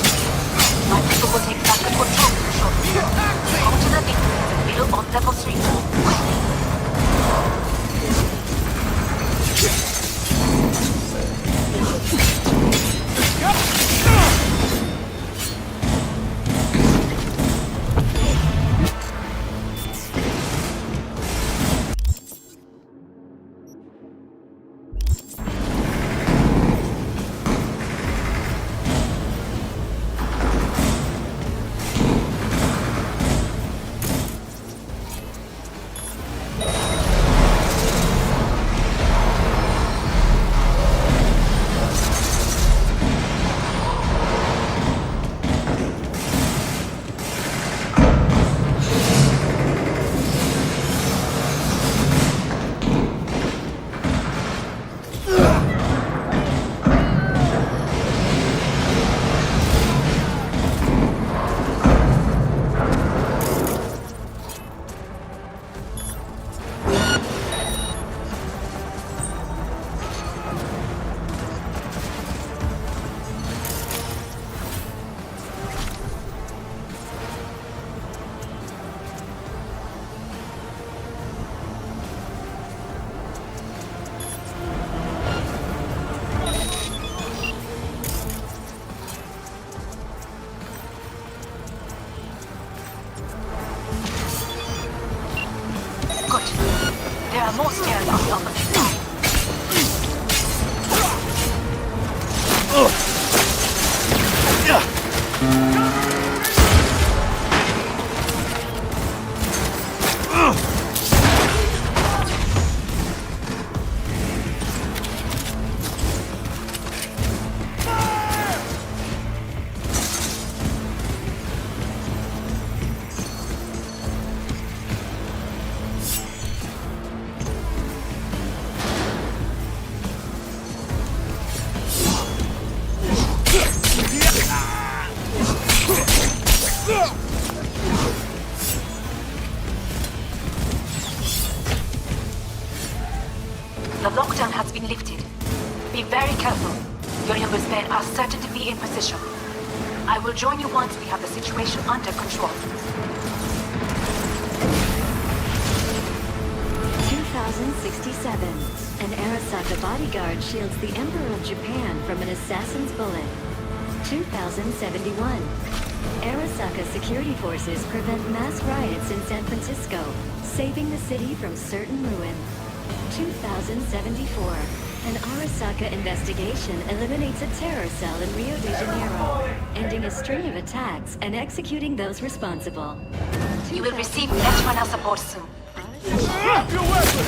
My people will take back the control in a short period. Go to the defense and build on level 3. Quickly. Good. There are more stairs on the opposite side. The lockdown has been lifted. Be very careful. Yorinobu's men are certain to be in position. I will join you once we have the situation under control.
2067. An Arasaka bodyguard shields the Emperor of Japan from an assassin's bullet. 2071. Arasaka security forces prevent mass riots in San Francisco, saving the city from certain ruin. 2074. An Arasaka investigation eliminates a terror cell in Rio de Janeiro, ending a string of attacks and executing those responsible.
You will receive personnel support soon.
Drop your weapon!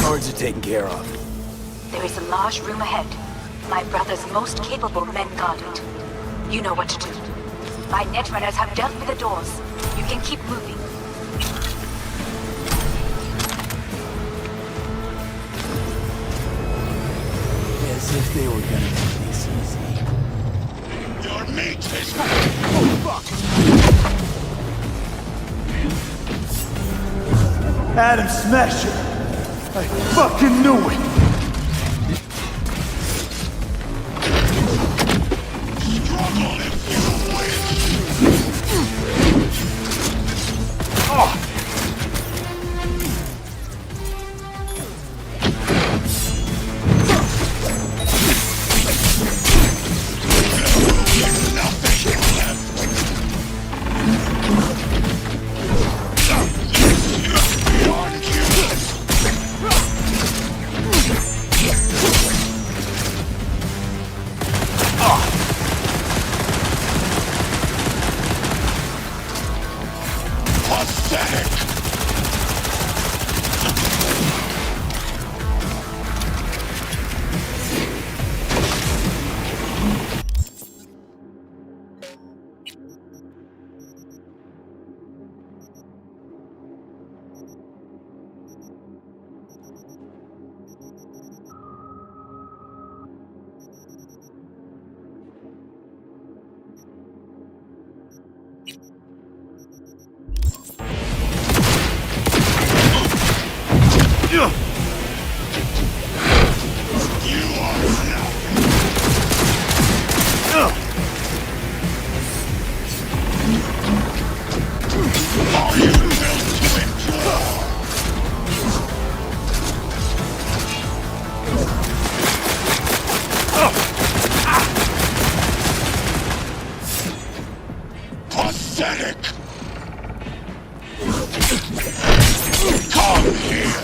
Guards are taken care of.
There is a large room ahead. My brother's most capable men guard it. You know what to do. My net runners have dealt with the doors. You can keep moving.
As if they were gonna make this easy.
Your mate is...
Oh, fuck!
Adam Smasher! I fucking knew it!
Struggle if you wish.
Oh!
Pathetic! Come here!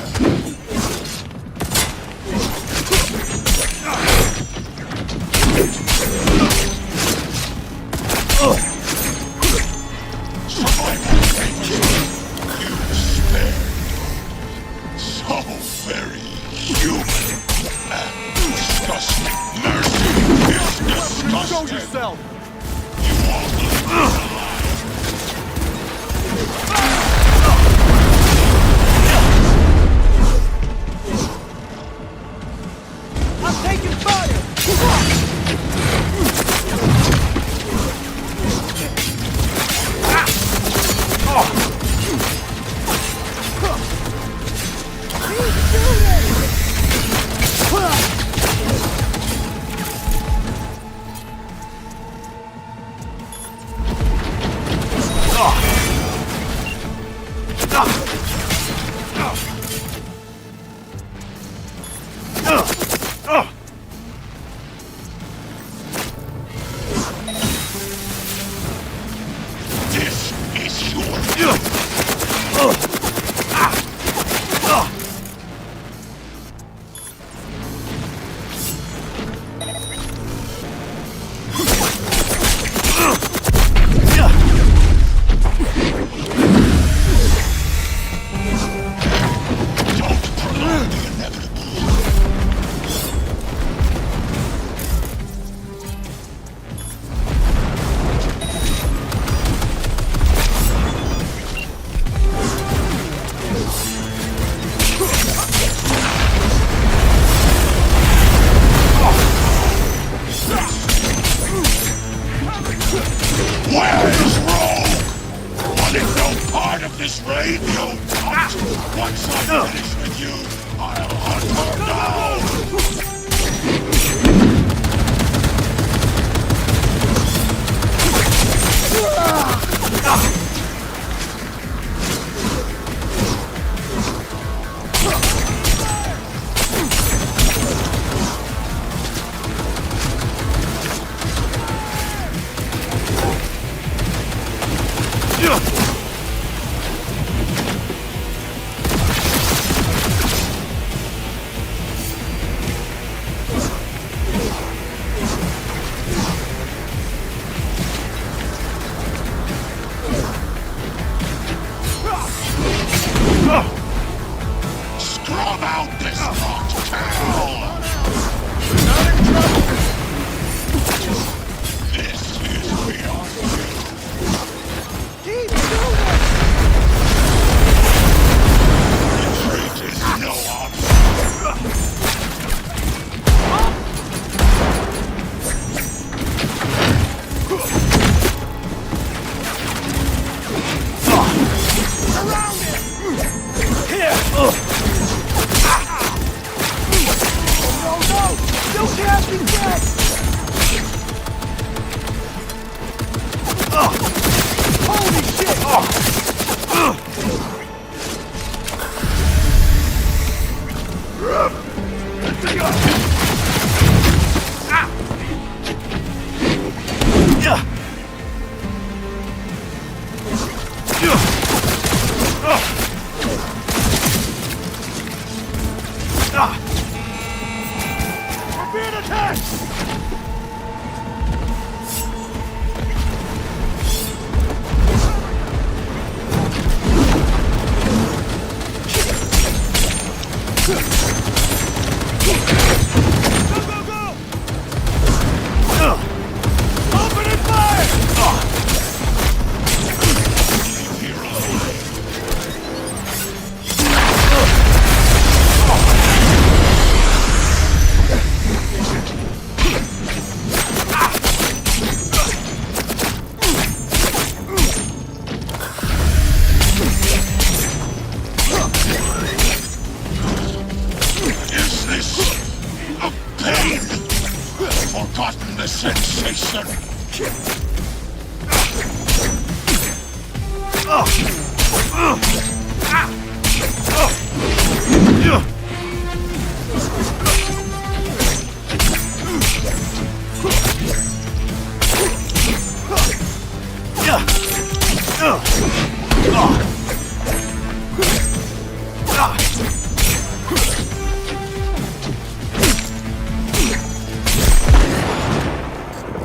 So very human and disgusting. Mercy is disgusting.
Show yourself!
You won't leave us alive.
I'm taking fire!
This is your Don't prolong the inevitable. Where is Rogue? Wanted no part of this raid, you cunt! Once I'm finished with you, I'll hunt her down! Scrub out this cocktail! This is beyond you.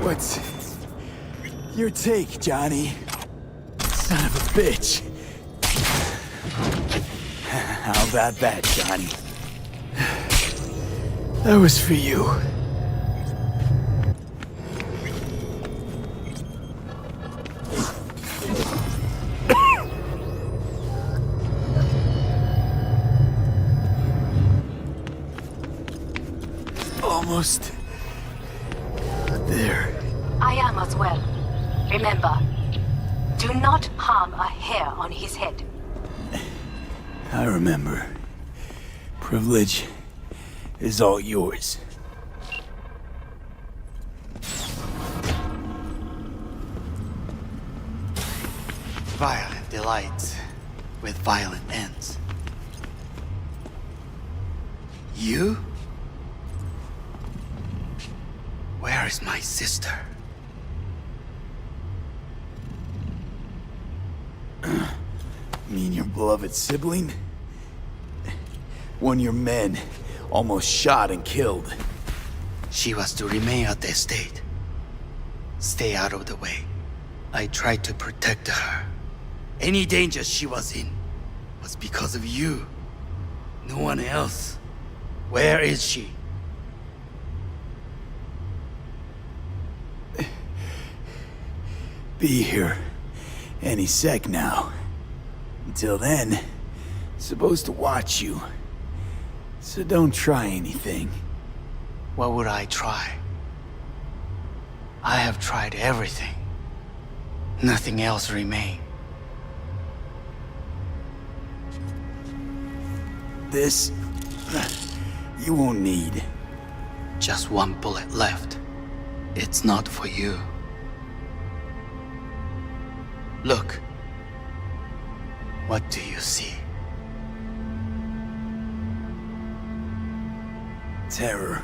What's your take, Johnny? Son of a bitch. How about that, Johnny? That was for you. Almost there.
I am as well. Remember, do not harm a hair on his head.
I remember. Privilege is all yours.
Violent delights with violent ends. You? Where is my sister?
Mean your beloved sibling? One your men almost shot and killed.
She was to remain at the estate. Stay out of the way. I tried to protect her. Any danger she was in was because of you. No one else. Where is she?
Be here any sec now. Until then, supposed to watch you. So don't try anything.
What would I try? I have tried everything. Nothing else remains.
This... you won't need.
Just one bullet left. It's not for you. Look. What do you see?
Terror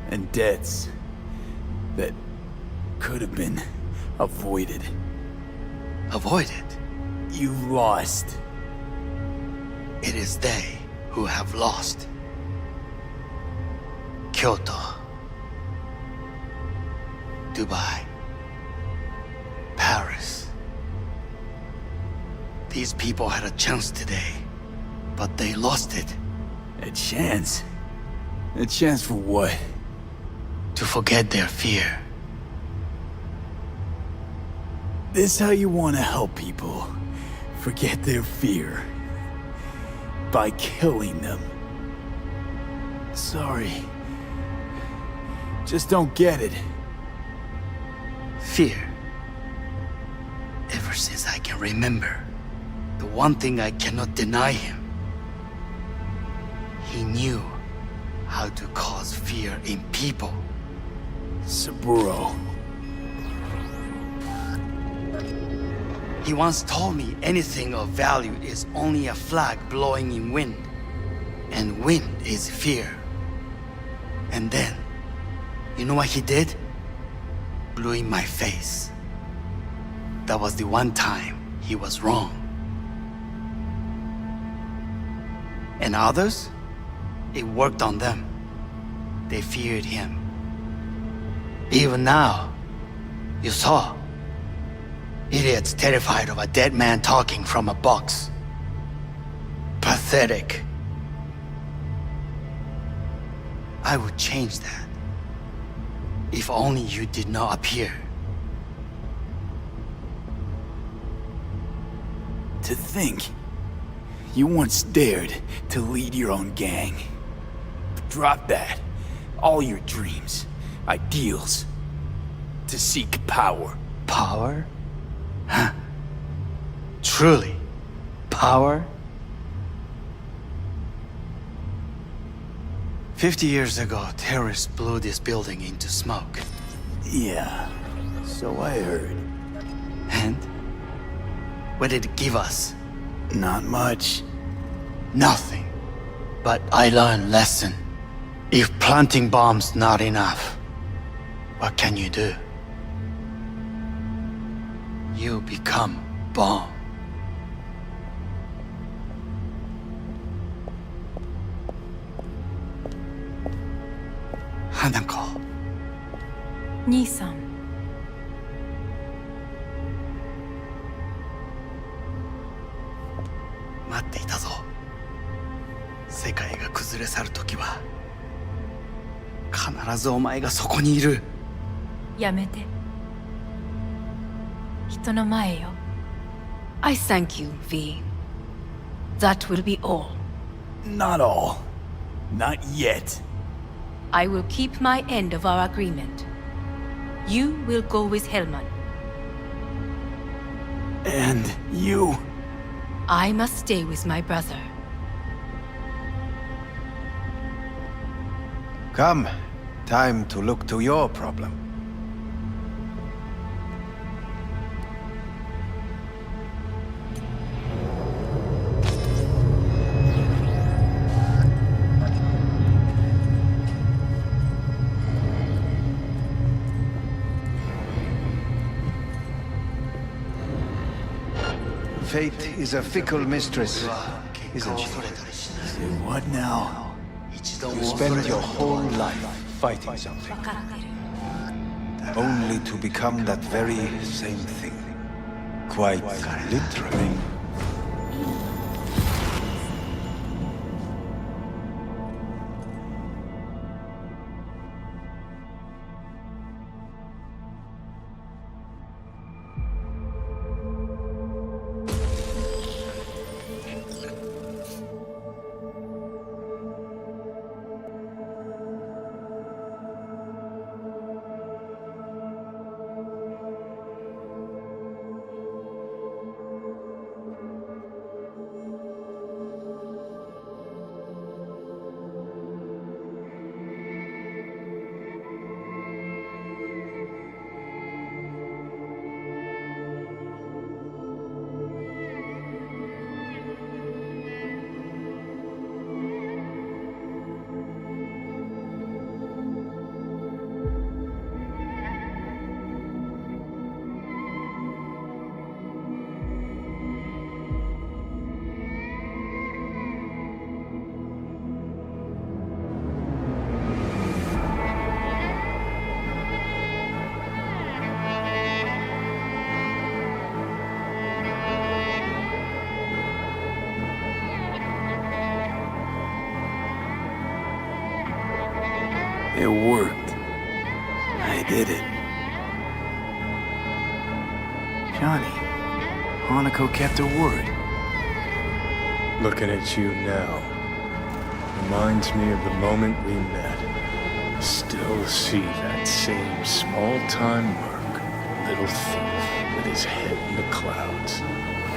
and deaths that could have been avoided.
Avoided?
You lost.
It is they who have lost. Kyoto. Dubai. Paris. These people had a chance today, but they lost it.
A chance? A chance for what?
To forget their fear.
This how you want to help people forget their fear? By killing them. Sorry. Just don't get it.
Fear. Ever since I can remember, the one thing I cannot deny him. He knew how to cause fear in people.
Saburo.
He once told me anything of value is only a flag blowing in wind. And wind is fear. And then, you know what he did? Blew in my face. That was the one time he was wrong. And others? It worked on them. They feared him. Even now, you saw. Idiots terrified of a dead man talking from a box. Pathetic. I would change that. If only you did not appear.
To think, you once dared to lead your own gang. Drop that. All your dreams, ideals. To seek power.
Power? Huh? Truly? Power? 50 years ago, terrorists blew this building into smoke.
Yeah, so I heard.
And? What did it give us?
Not much.
Nothing. But I learned lesson. If planting bombs not enough, what can you do? You become bomb. Hanako.
兄さん。
待っていたぞ。世界が崩れ去る時は必ずお前がそこにいる。
やめて。人の前よ。I thank you, V. That will be all.
Not all. Not yet.
I will keep my end of our agreement. You will go with Hellman.
And you?
I must stay with my brother.
Come. Time to look to your problem. Fate is a fickle mistress, isn't she?
Say what now?
You spend your whole life fighting something, only to become that very same thing. Quite literally.
It worked. I did it. Johnny, Hanako kept her word.
Looking at you now reminds me of the moment we met. Still see that same small-time merc, little thief with his head in the clouds,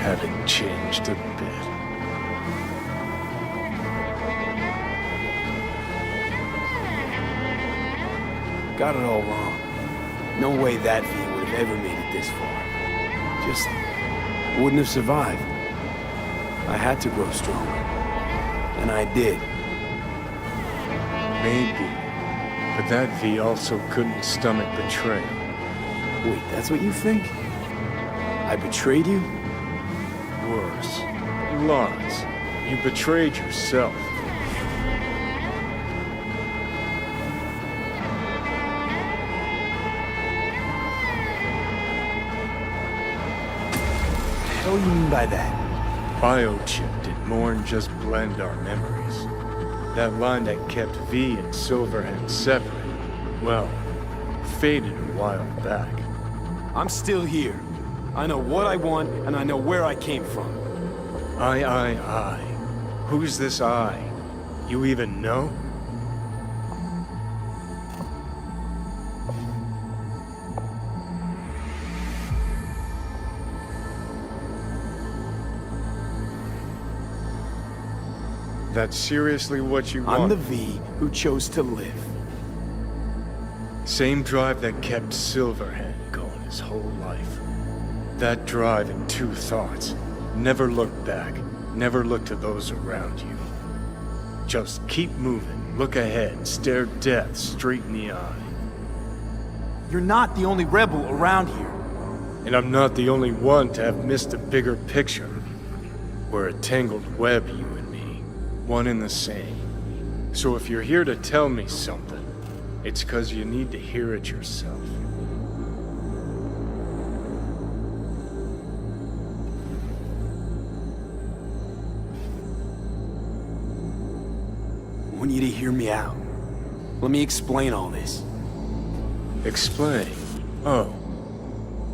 haven't changed a bit.
Got it all wrong. No way that V would have ever made it this far. Just wouldn't have survived. I had to grow stronger. And I did.
Maybe. But that V also couldn't stomach betrayal.
Wait, that's what you think? I betrayed you?
Worse. Lots. You betrayed yourself.
What do you mean by that?
Biochip did more than just blend our memories. That line that kept V and Silverhand separate, well, faded a while back.
I'm still here. I know what I want, and I know where I came from.
I. Who's this I? You even know? That's seriously what you want?
I'm the V who chose to live.
Same drive that kept Silverhand going his whole life. That drive and two thoughts. Never look back. Never look to those around you. Just keep moving, look ahead, stare death straight in the eye.
You're not the only rebel around here.
And I'm not the only one to have missed the bigger picture. We're a tangled web, you and me. One and the same. So if you're here to tell me something, it's 'cause you need to hear it yourself.
I want you to hear me out. Let me explain all this.
Explain? Oh.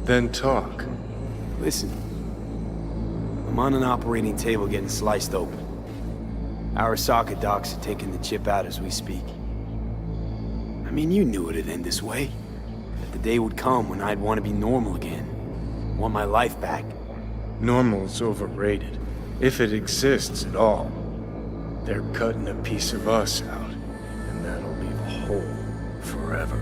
Then talk.
Listen. I'm on an operating table getting sliced open. Arasaka docs are taking the chip out as we speak. I mean, you knew it'd end this way. That the day would come when I'd want to be normal again. Want my life back.
Normal's overrated. If it exists at all. They're cutting a piece of us out, and that'll leave a hole forever.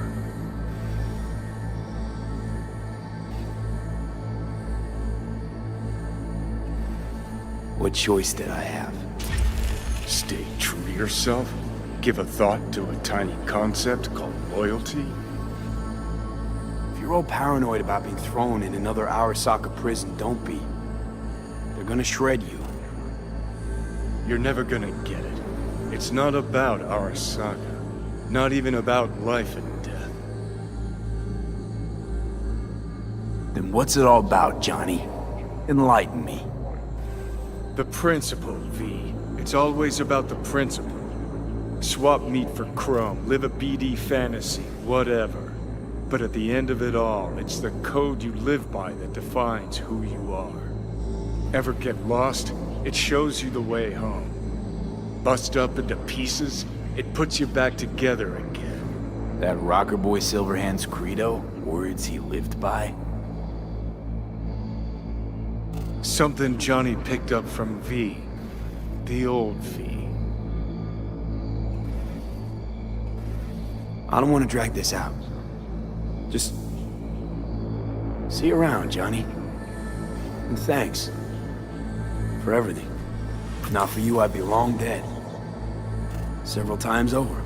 What choice did I have?
Stay true to yourself? Give a thought to a tiny concept called loyalty?
If you're all paranoid about being thrown in another Arasaka prison, don't be. They're gonna shred you.
You're never gonna get it. It's not about Arasaka. Not even about life and death.
Then what's it all about, Johnny? Enlighten me.
The principle, V. It's always about the principle. Swap meat for chrome, live a BD fantasy, whatever. But at the end of it all, it's the code you live by that defines who you are. Ever get lost? It shows you the way home. Bust up into pieces, it puts you back together again.
That rocker boy Silverhand's credo? Words he lived by?
Something Johnny picked up from V. The old V.
I don't want to drag this out. Just... see you around, Johnny. And thanks. For everything. If not for you, I'd be long dead. Several times over.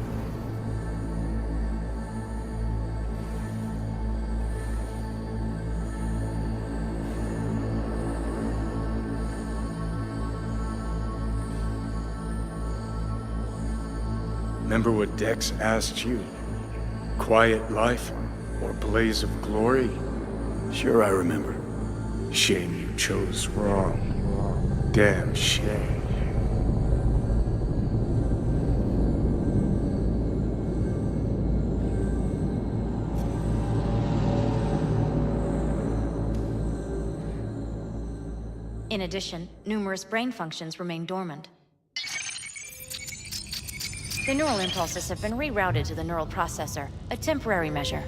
Remember what Dex asked you? Quiet life or blaze of glory?
Sure I remember.
Shame you chose wrong. Damn shame.
In addition, numerous brain functions remain dormant. The neural impulses have been rerouted to the neural processor, a temporary measure.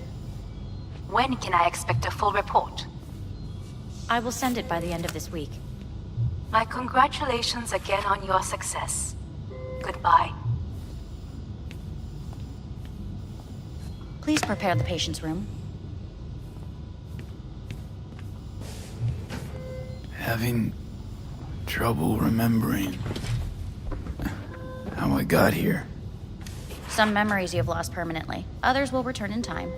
When can I expect a full report?
I will send it by the end of this week.
My congratulations again on your success. Goodbye.
Please prepare the patient's room.
Having trouble remembering how I got here.
Some memories you have lost permanently. Others will return in time.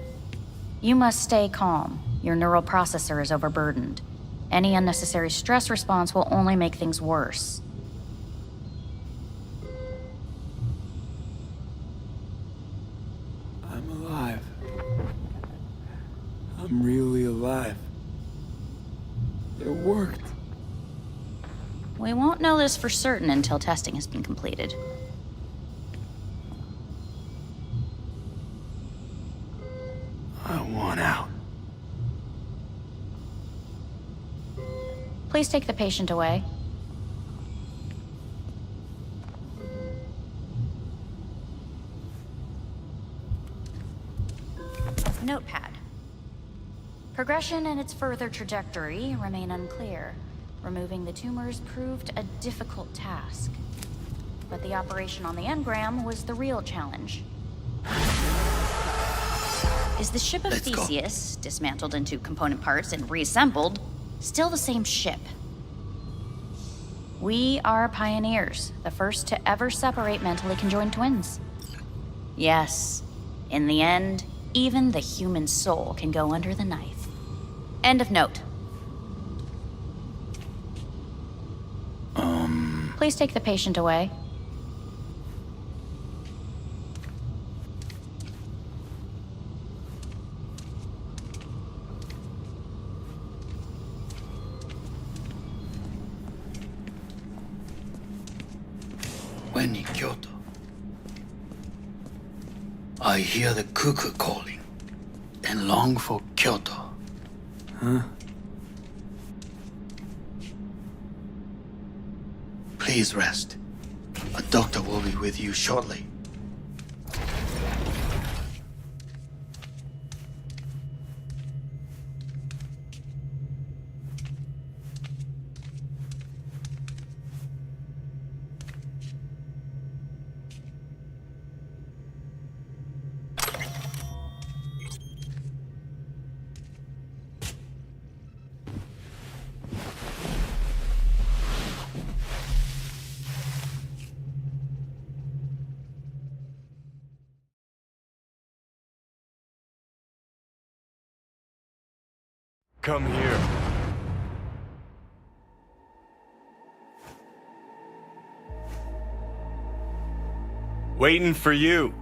You must stay calm. Your neural processor is overburdened. Any unnecessary stress response will only make things worse.
I'm alive. I'm really alive. It worked.
We won't know this for certain until testing has been completed.
I want out.
Please take the patient away. Notepad. Progression and its further trajectory remain unclear. Removing the tumors proved a difficult task. But the operation on the engram was the real challenge. Is the ship of Theseus, dismantled into component parts and reassembled, still the same ship? We are pioneers, the first to ever separate mentally conjoined twins. Yes, in the end, even the human soul can go under the knife. End of note. Please take the patient away.
When in Kyoto, I hear the cuckoo calling and long for Kyoto.
Huh?
Please rest. A doctor will be with you shortly.
Come here. Waiting for you.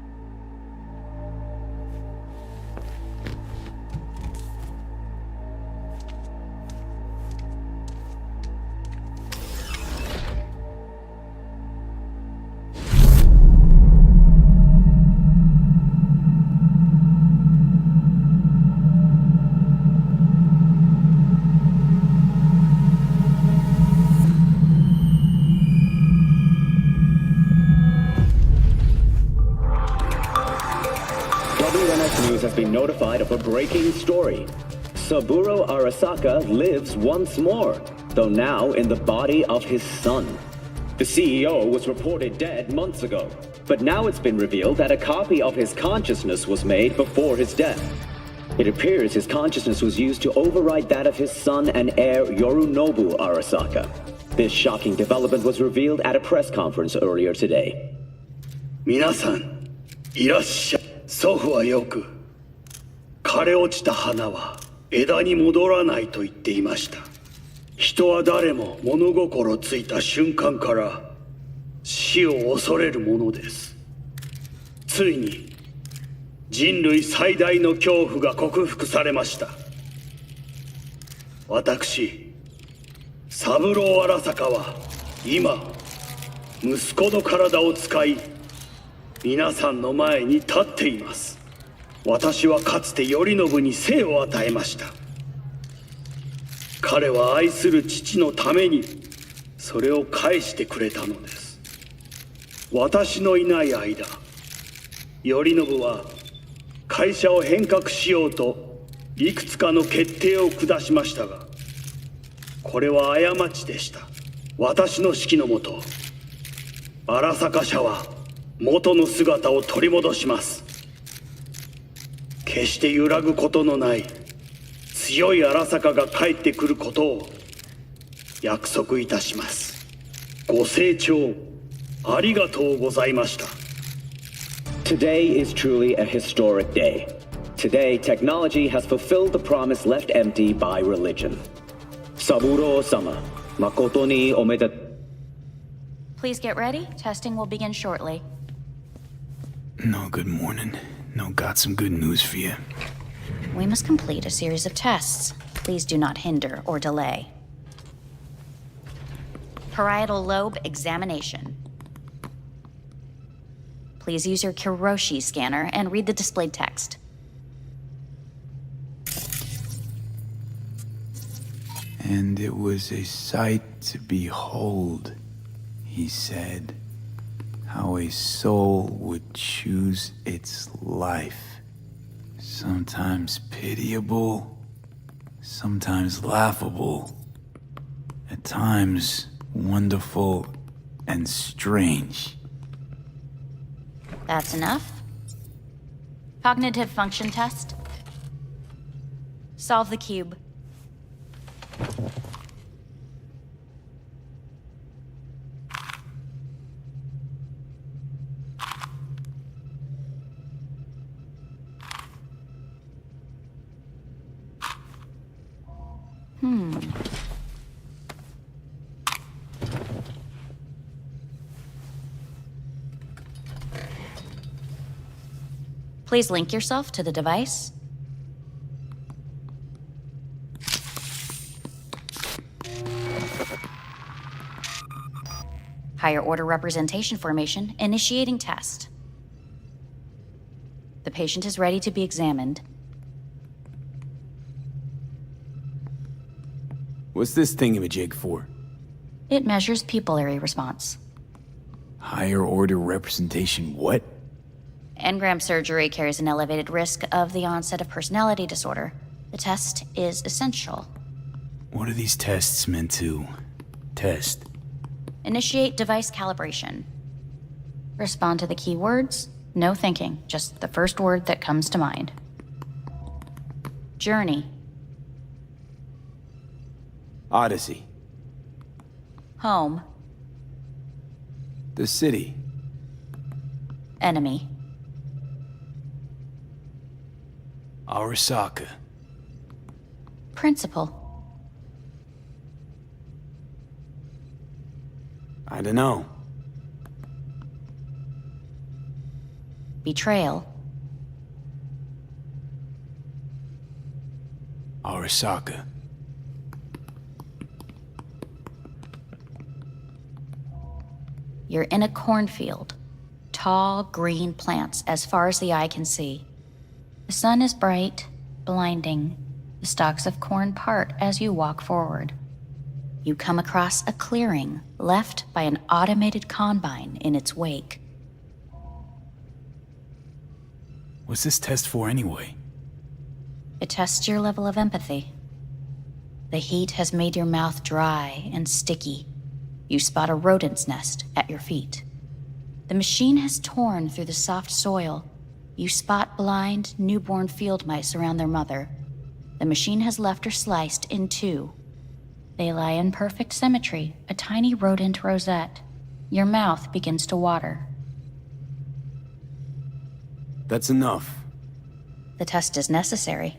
WNS News has been notified of a breaking story. Saburo Arasaka lives once more, though now in the body of his son. The CEO was reported dead months ago, but now it's been revealed that a copy of his consciousness was made before his death. It appears his consciousness was used to override that of his son and heir Yorunobu Arasaka. This shocking development was revealed at a press conference earlier today.
皆さん、いらっしゃい。祖父はよく、枯れ落ちた花は枝に戻らないと言っていました。人は誰も物心ついた瞬間から死を恐れるものです。ついに人類最大の恐怖が克服されました。私、三郎荒坂は今、息子の体を使い、皆さんの前に立っています。私はかつて頼信に生を与えました。彼は愛する父のためにそれを返してくれたのです。私のいない間、頼信は会社を変革しようといくつかの決定を下しましたが、これは過ちでした。私の指揮のもと、荒坂社は元の姿を取り戻します。決して揺らぐことのない強い荒坂が帰ってくることを約束いたします。ご清聴ありがとうございました。
Today is truly a historic day. Today, technology has fulfilled the promise left empty by religion. Saburo-sama, makoto ni omedet.
Please get ready. Testing will begin shortly.
No, good morning. No, got some good news for you.
We must complete a series of tests. Please do not hinder or delay. Parietal lobe examination. Please use your Kiroshi scanner and read the displayed text.
And it was a sight to behold, he said, how a soul would choose its life. Sometimes pitiable, sometimes laughable, at times wonderful and strange.
That's enough. Cognitive function test. Solve the cube. Please link yourself to the device. Higher order representation formation, initiating test. The patient is ready to be examined.
What's this thingamajig for?
It measures pupillary response.
Higher order representation what?
Engram surgery carries an elevated risk of the onset of personality disorder. The test is essential.
What are these tests meant to test?
Initiate device calibration. Respond to the keywords. No thinking, just the first word that comes to mind. Journey.
Odyssey.
Home.
The city.
Enemy.
Arasaka.
Principal.
I don't know.
Betrayal.
Arasaka.
You're in a cornfield. Tall, green plants as far as the eye can see. The sun is bright, blinding. The stalks of corn part as you walk forward. You come across a clearing left by an automated combine in its wake.
What's this test for anyway?
It tests your level of empathy. The heat has made your mouth dry and sticky. You spot a rodent's nest at your feet. The machine has torn through the soft soil. You spot blind, newborn field mice around their mother. The machine has left her sliced in two. They lie in perfect symmetry, a tiny rodent rosette. Your mouth begins to water.
That's enough.
The test is necessary.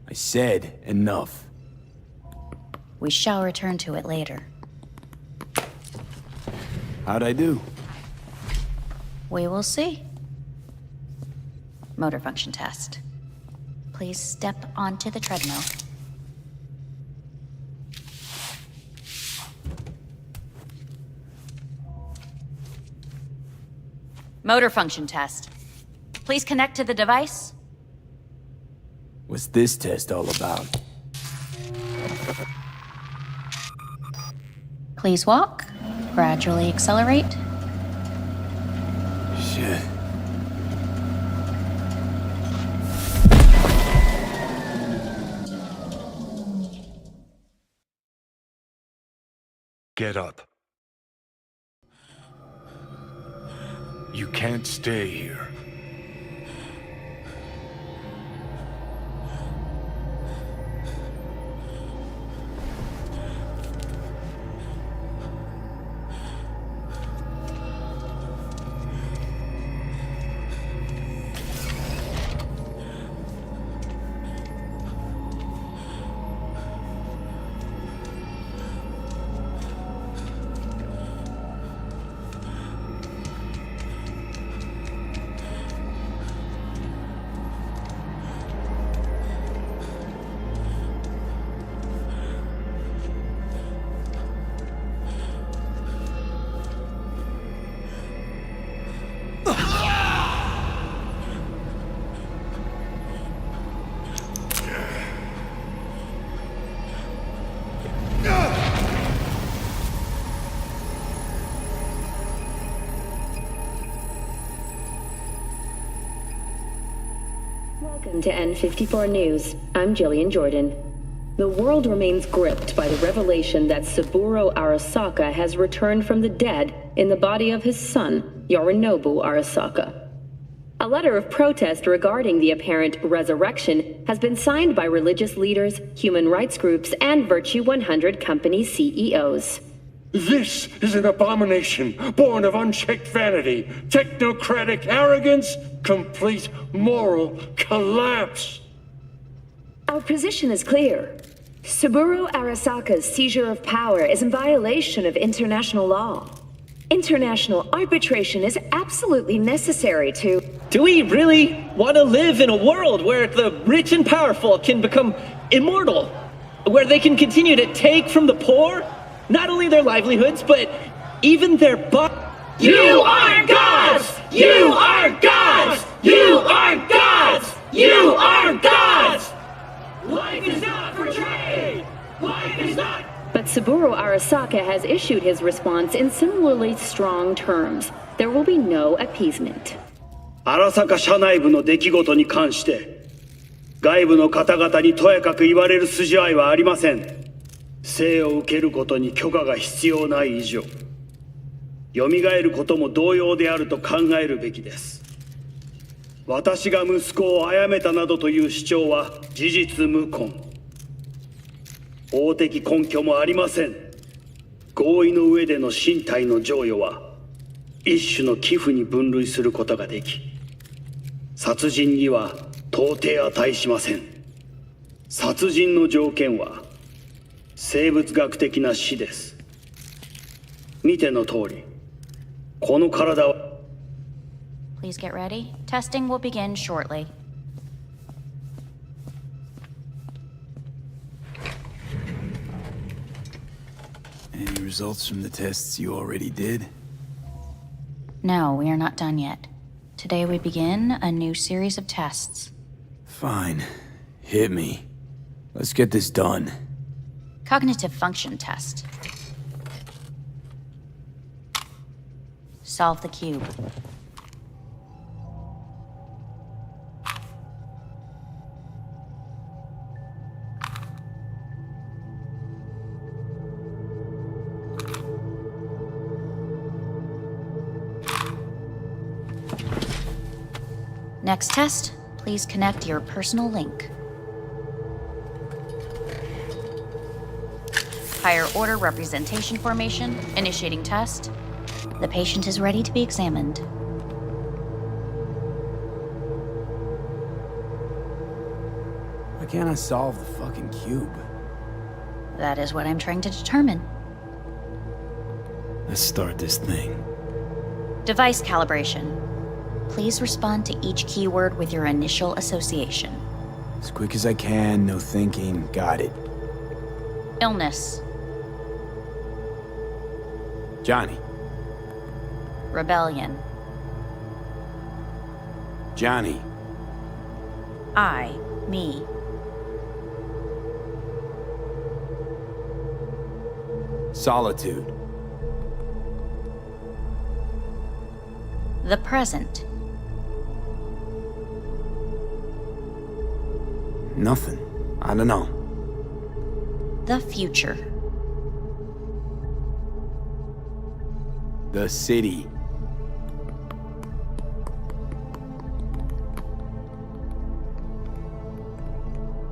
I said enough.
We shall return to it later.
How'd I do?
We will see. Motor function test. Please step onto the treadmill. Motor function test. Please connect to the device.
What's this test all about?
Please walk. Gradually accelerate.
Shit.
Get up. You can't stay here.
Welcome to N54 News. I'm Jillian Jordan. The world remains gripped by the revelation that Saburo Arasaka has returned from the dead in the body of his son, Yorinobu Arasaka. A letter of protest regarding the apparent resurrection has been signed by religious leaders, human rights groups, and Virtue 100 company CEOs.
This is an abomination born of unchecked vanity, technocratic arrogance, complete moral collapse.
Our position is clear. Saburo Arasaka's seizure of power is in violation of international law. International arbitration is absolutely necessary to...
Do we really want to live in a world where the rich and powerful can become immortal? Where they can continue to take from the poor, not only their livelihoods, but even their
You are gods! You are gods! You are gods! You are gods! Life is not for trade! Life is not...
But Saburo Arasaka has issued his response in similarly strong terms. There will be no appeasement.
荒坂社内部の出来事に関して外部の方々にとやかく言われる筋合いはありません。生を受けることに許可が必要ない以上蘇ることも同様であると考えるべきです。私が息子を殺めたなどという主張は事実無根。法的根拠もありません。合意の上での身体の贈与は一種の寄付に分類することができ殺人には到底値しません。殺人の条件は生物学的な死です。見ての通りこの体は
Please get ready. Testing will begin shortly.
Any results from the tests you already did?
No, we are not done yet. Today we begin a new series of tests.
Fine. Hit me. Let's get this done.
Cognitive function test. Solve the cube. Next test, please connect your personal link. Higher order representation formation, initiating test. The patient is ready to be examined.
Why can't I solve the fucking cube?
That is what I'm trying to determine.
Let's start this thing.
Device calibration. Please respond to each keyword with your initial association.
As quick as I can, no thinking. Got it.
Illness.
Johnny.
Rebellion.
Johnny.
I, me.
Solitude.
The present.
Nothing. I don't know.
The future.
The city.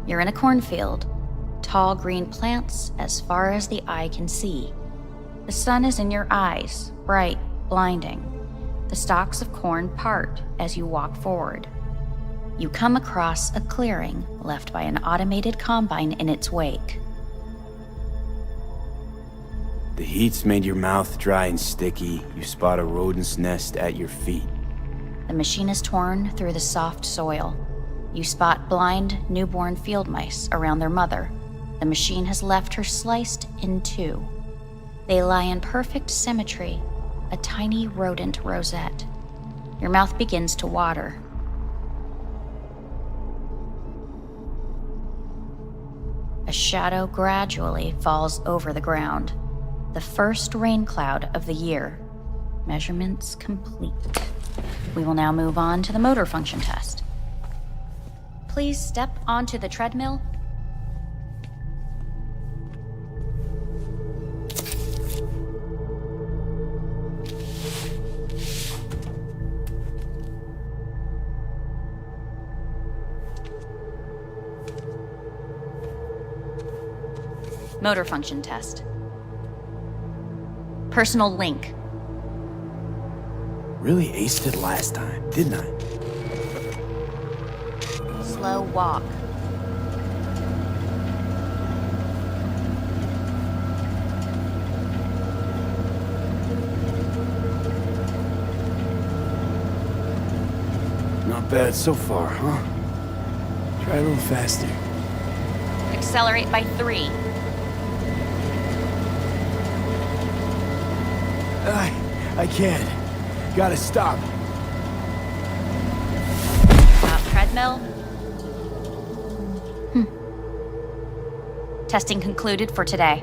You're in a cornfield. Tall green plants as far as the eye can see. The sun is in your eyes, bright, blinding. The stalks of corn part as you walk forward. You come across a clearing left by an automated combine in its wake.
The heat's made your mouth dry and sticky. You spot a rodent's nest at your feet.
The machine is torn through the soft soil. You spot blind, newborn field mice around their mother. The machine has left her sliced in two. They lie in perfect symmetry, a tiny rodent rosette. Your mouth begins to water. A shadow gradually falls over the ground. The first rain cloud of the year. Measurements complete. We will now move on to the motor function test. Please step onto the treadmill. Motor function test. Personal link.
Really aced it last time, didn't I?
Slow walk.
bad so far, huh? Try a little faster.
Accelerate by 3.
I can't. Gotta stop.
Treadmill. Testing concluded for today.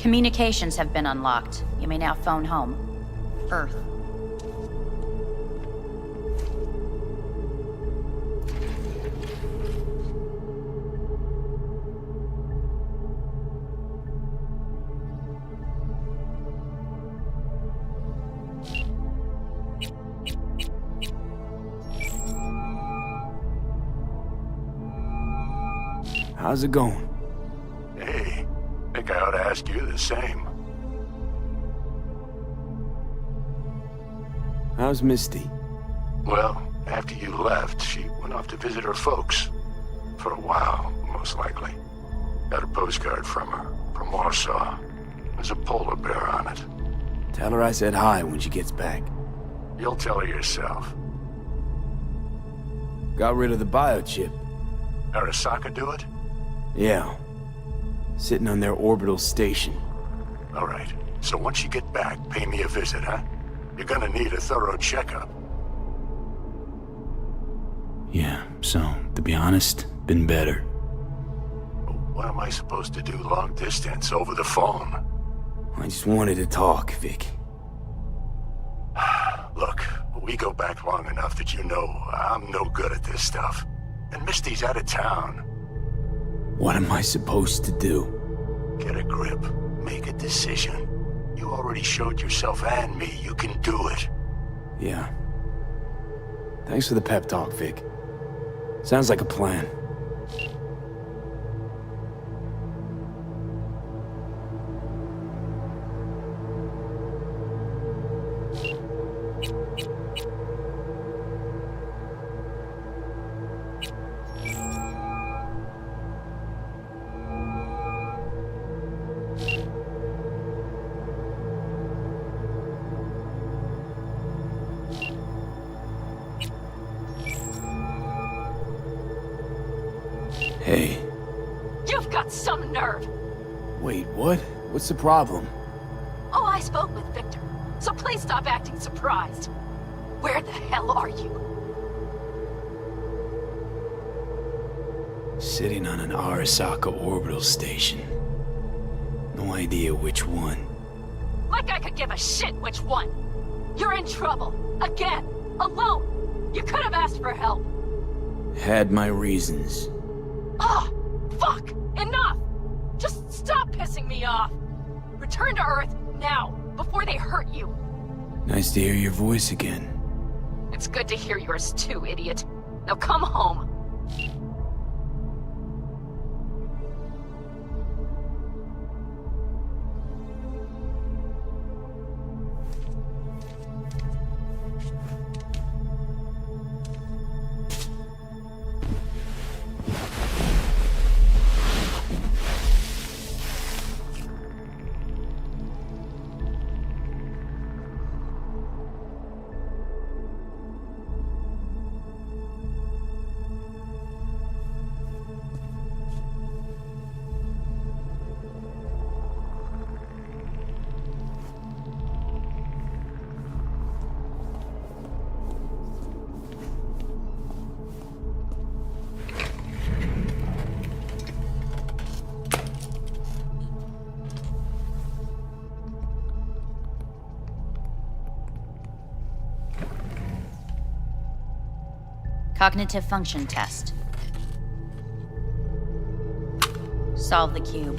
Communications have been unlocked. You may now phone home. Earth.
How's it going?
Hey, think I ought to ask you the same.
How's Misty?
Well, after you left, she went off to visit her folks. For a while, most likely. Got a postcard from her, from Warsaw. There's a polar bear on it.
Tell her I said hi when she gets back.
You'll tell her yourself.
Got rid of the biochip.
Arasaka do it?
Yeah. Sitting on their orbital station.
All right. So once you get back, pay me a visit, huh? You're gonna need a thorough checkup.
Yeah, so, to be honest, been better.
What am I supposed to do long distance over the phone?
I just wanted to talk, Vic.
Look, we go back long enough that you know I'm no good at this stuff. And Misty's out of town.
What am I supposed to do?
Get a grip. Make a decision. You already showed yourself and me you can do it.
Yeah. Thanks for the pep talk, Vic. Sounds like a plan. Hey.
You've got some nerve!
Wait, what? What's the problem?
Oh, I spoke with Victor, so please stop acting surprised. Where the hell are you?
Sitting on an Arasaka orbital station. No idea which one.
Like I could give a shit which one! You're in trouble! Again! Alone! You could have asked for help!
Had my reasons.
Ah! Fuck! Enough! Just stop pissing me off! Return to Earth, now, before they hurt you!
Nice to hear your voice again.
It's good to hear yours too, idiot. Now come home!
Cognitive function test. Solve the cube.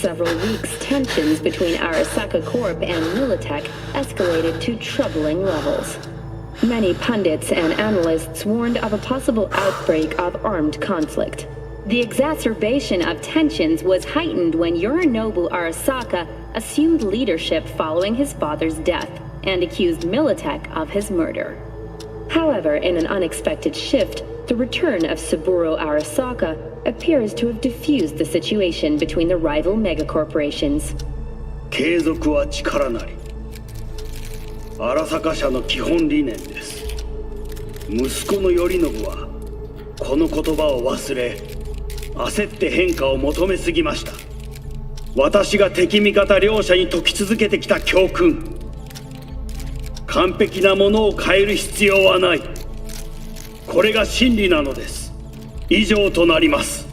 several weeks, tensions between Arasaka Corp and Militech escalated to troubling levels. Many pundits and analysts warned of a possible outbreak of armed conflict. The exacerbation of tensions was heightened when Yorinobu Arasaka assumed leadership following his father's death and accused Militech of his murder. However, in an unexpected shift, the return of Saburo Arasaka appears to have diffused the situation between the rival megacorporations.
継続は力なり。荒坂社の基本理念です。息子の頼信はこの言葉を忘れ、焦って変化を求めすぎました。私が敵味方両者に説き続けてきた教訓。完璧なものを変える必要はない。これが真理なのです。以上となります。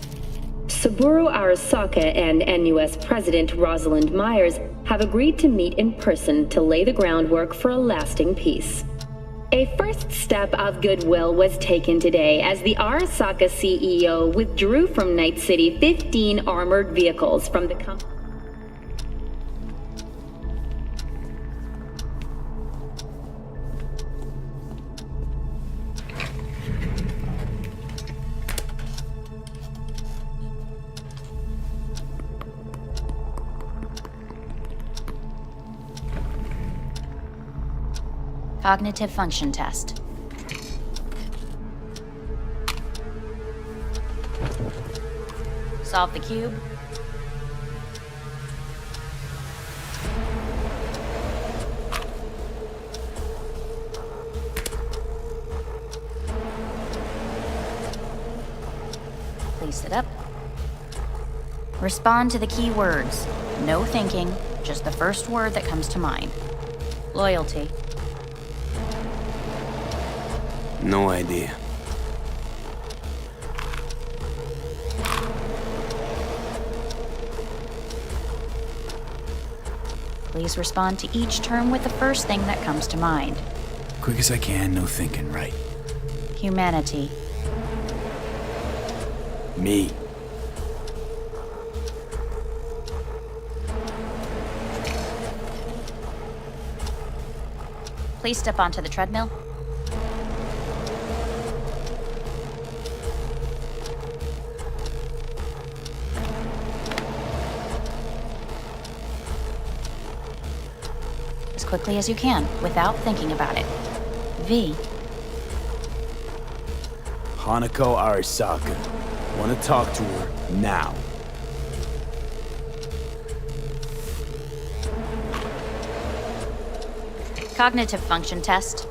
Saburo Arasaka and NUS President Rosalind Myers have agreed to meet in person to lay the groundwork for a lasting peace. A first step of goodwill was taken today as the Arasaka CEO withdrew from Night City 15 armored vehicles from the company.
Cognitive function test. Solve the cube. Please sit up. Respond to the key words. No thinking, just the first word that comes to mind. Loyalty.
No idea.
Please respond to each term with the first thing that comes to mind.
Quick as I can, no thinking, right?
Humanity.
Me.
Please step onto the treadmill. As quickly as you can, without thinking about it. V.
Hanako Arasaka. Want to talk to her now.
Cognitive function test.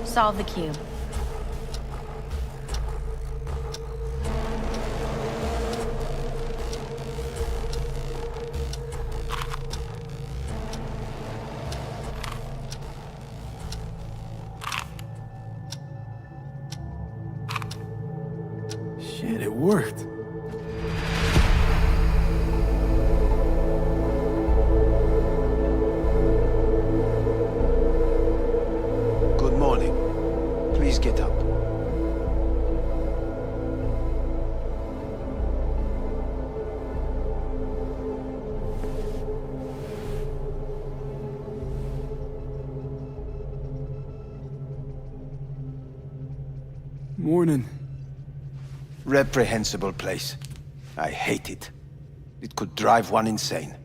Solve the cube.
Shit, it worked.
Good morning. Please get up.
Morning.
Reprehensible place. I hate it. It could drive one insane.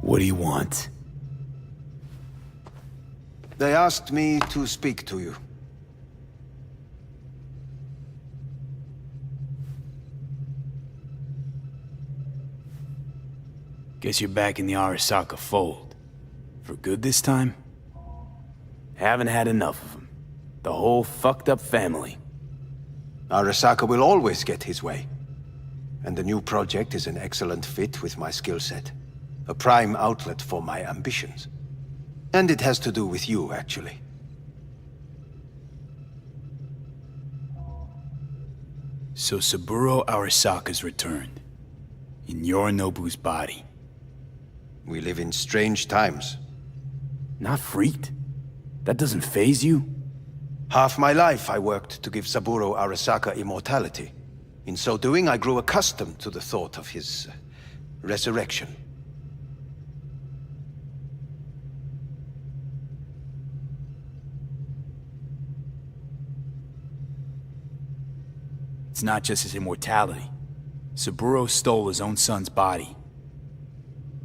What do you want?
They asked me to speak to you.
Guess you're back in the Arasaka fold. For good this time? Haven't had enough of them. The whole fucked up family.
Arasaka will always get his way. And the new project is an excellent fit with my skill set. A prime outlet for my ambitions. And it has to do with you, actually.
So Saburo Arasaka's returned. In Yorinobu's body.
We live in strange times.
Not freaked? That doesn't faze you?
Half my life I worked to give Saburo Arasaka immortality. In so doing, I grew accustomed to the thought of his resurrection.
It's not just his immortality. Saburo stole his own son's body.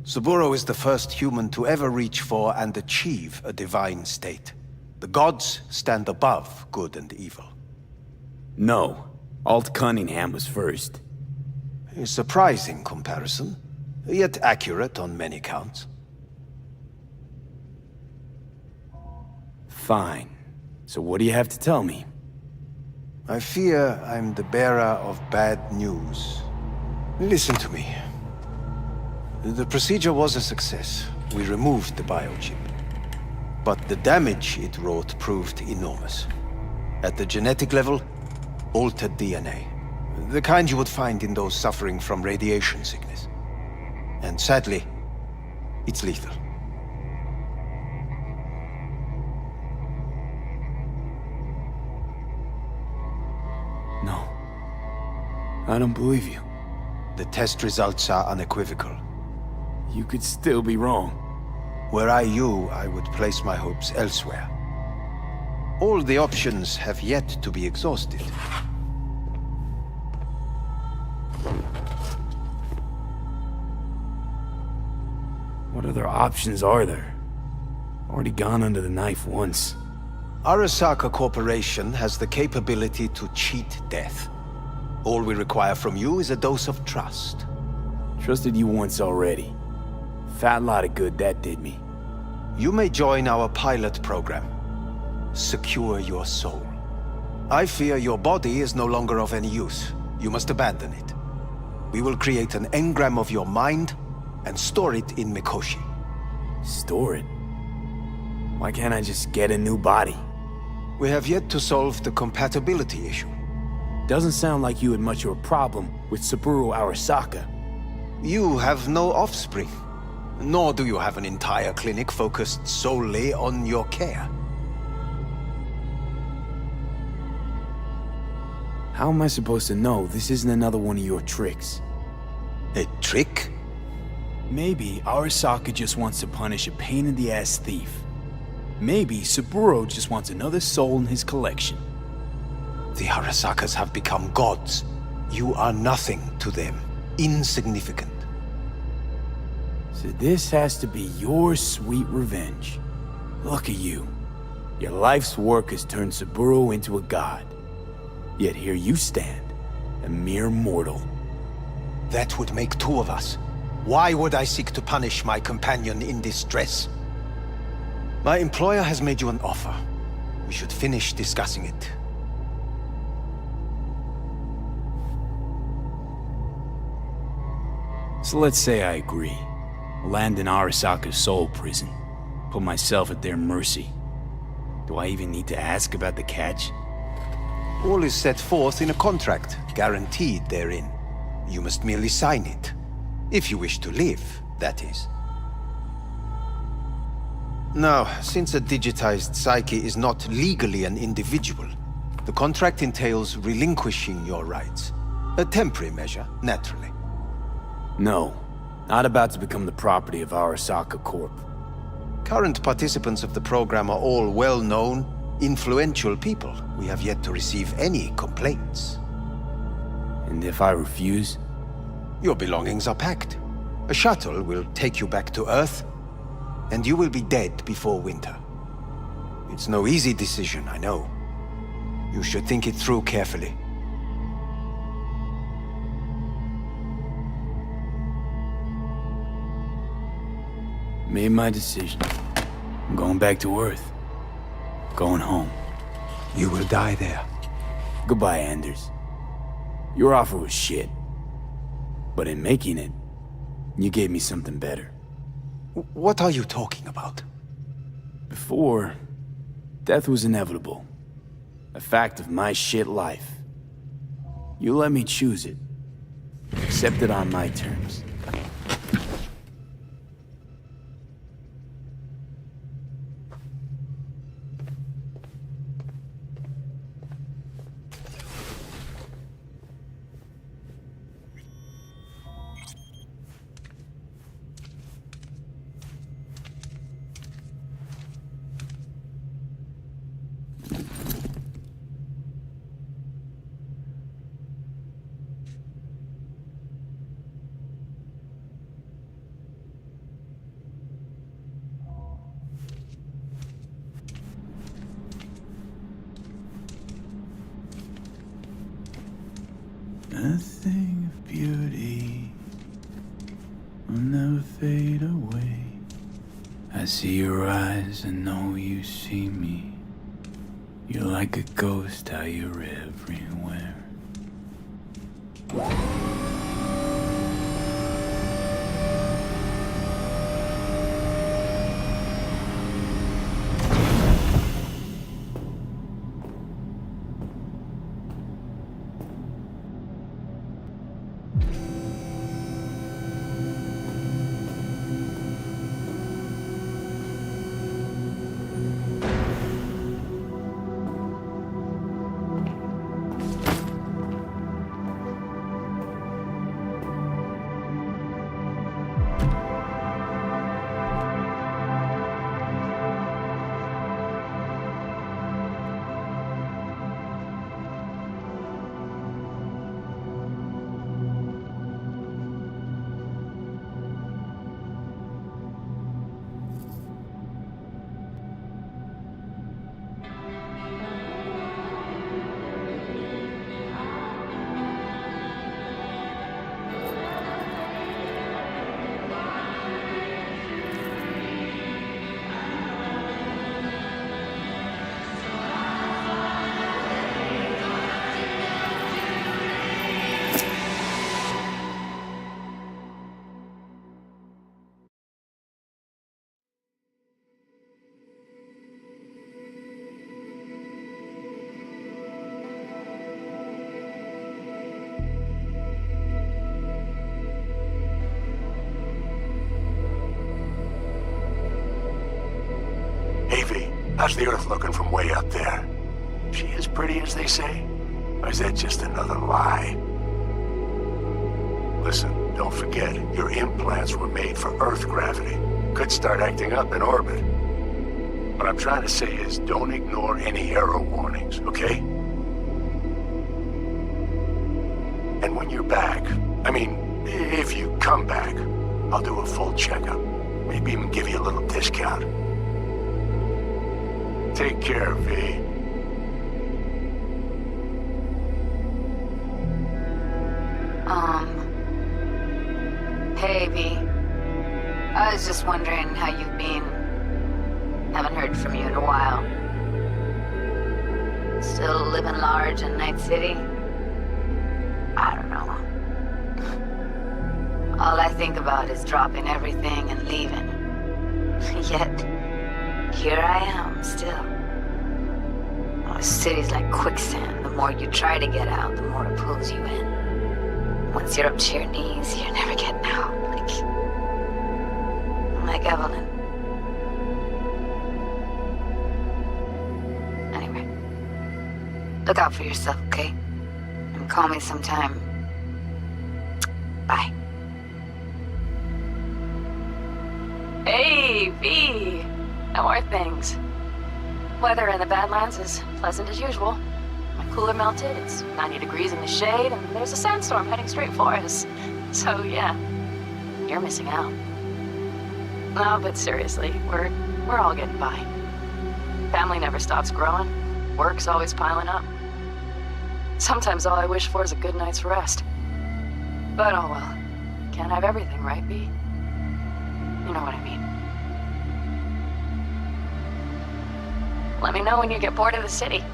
Saburo is the first human to ever reach for and achieve a divine state. The gods stand above good and evil.
No. Alt Cunningham was first.
A surprising comparison, yet accurate on many counts.
Fine. So what do you have to tell me?
I fear I'm the bearer of bad news. Listen to me. The procedure was a success. We removed the biochip. But the damage it wrought proved enormous. At the genetic level, altered DNA. The kind you would find in those suffering from radiation sickness. And sadly, it's lethal.
No. I don't believe you.
The test results are unequivocal.
You could still be wrong.
Were I you, I would place my hopes elsewhere. All the options have yet to be exhausted.
What other options are there? Already gone under the knife once.
Arasaka Corporation has the capability to cheat death. All we require from you is a dose of trust.
Trusted you once already. Fat lot of good that did me.
You may join our pilot program. Secure your soul. I fear your body is no longer of any use. You must abandon it. We will create an engram of your mind and store it in Mikoshi.
Store it? Why can't I just get a new body?
We have yet to solve the compatibility issue.
Doesn't sound like you had much of a problem with Saburo Arasaka.
You have no offspring. Nor do you have an entire clinic focused solely on your care.
How am I supposed to know this isn't another one of your tricks?
A trick?
Maybe Arasaka just wants to punish a pain-in-the-ass thief. Maybe Saburo just wants another soul in his collection.
The Arasakas have become gods. You are nothing to them. Insignificant.
So this has to be your sweet revenge. Look at you. Your life's work has turned Saburo into a god. Yet here you stand, a mere mortal.
That would make two of us. Why would I seek to punish my companion in distress? My employer has made you an offer. We should finish discussing it.
So let's say I agree. Land in Arasaka's soul prison. Put myself at their mercy. Do I even need to ask about the catch?
All is set forth in a contract, guaranteed therein. You must merely sign it. If you wish to live, that is. Now, since a digitized psyche is not legally an individual, the contract entails relinquishing your rights. A temporary measure, naturally.
No. Not about to become the property of Arasaka Corp.
Current participants of the program are all well-known, influential people. We have yet to receive any complaints.
And if I refuse?
Your belongings are packed. A shuttle will take you back to Earth, and you will be dead before winter. It's no easy decision, I know. You should think it through carefully.
Made my decision. I'm going back to Earth. Going home.
You will die there.
Goodbye, Anders. Your offer was shit. But in making it, you gave me something better.
What are you talking about?
Before, death was inevitable. A fact of my shit life. You let me choose it. Accept it on my terms. Nothing of beauty will never fade away. I see your eyes and know you see me. You're like a ghost, how you're everywhere.
How's the Earth looking from way up there? She as pretty as they say? Or is that just another lie? Listen, don't forget, your implants were made for Earth gravity. Could start acting up in orbit. What I'm trying to say is, don't ignore any error warnings, okay? And when you're back, I mean, if you come back, I'll do a full checkup. Maybe even give you a little discount. Take care, V.
Hey, V. I was just wondering how you've been. Haven't heard from you in a while. Still living large in Night City? I don't know. All I think about is dropping everything and leaving. Yet, here I am, still. Oh, the city's like quicksand. The more you try to get out, the more it pulls you in. Once you're up to your knees, you're never getting out. Like Evelyn. Anyway, look out for yourself, okay? And call me sometime. Bye. Hey, V! How are things? Weather in the Badlands is pleasant as usual. My cooler melted, it's 90 degrees in the shade, and there's a sandstorm heading straight for us. So yeah, you're missing out. No, but seriously, we're all getting by. Family never stops growing. Work's always piling up. Sometimes all I wish for is a good night's rest. But oh well. Can't have everything, right, V? You know what I mean. Let me know when you get bored of the city.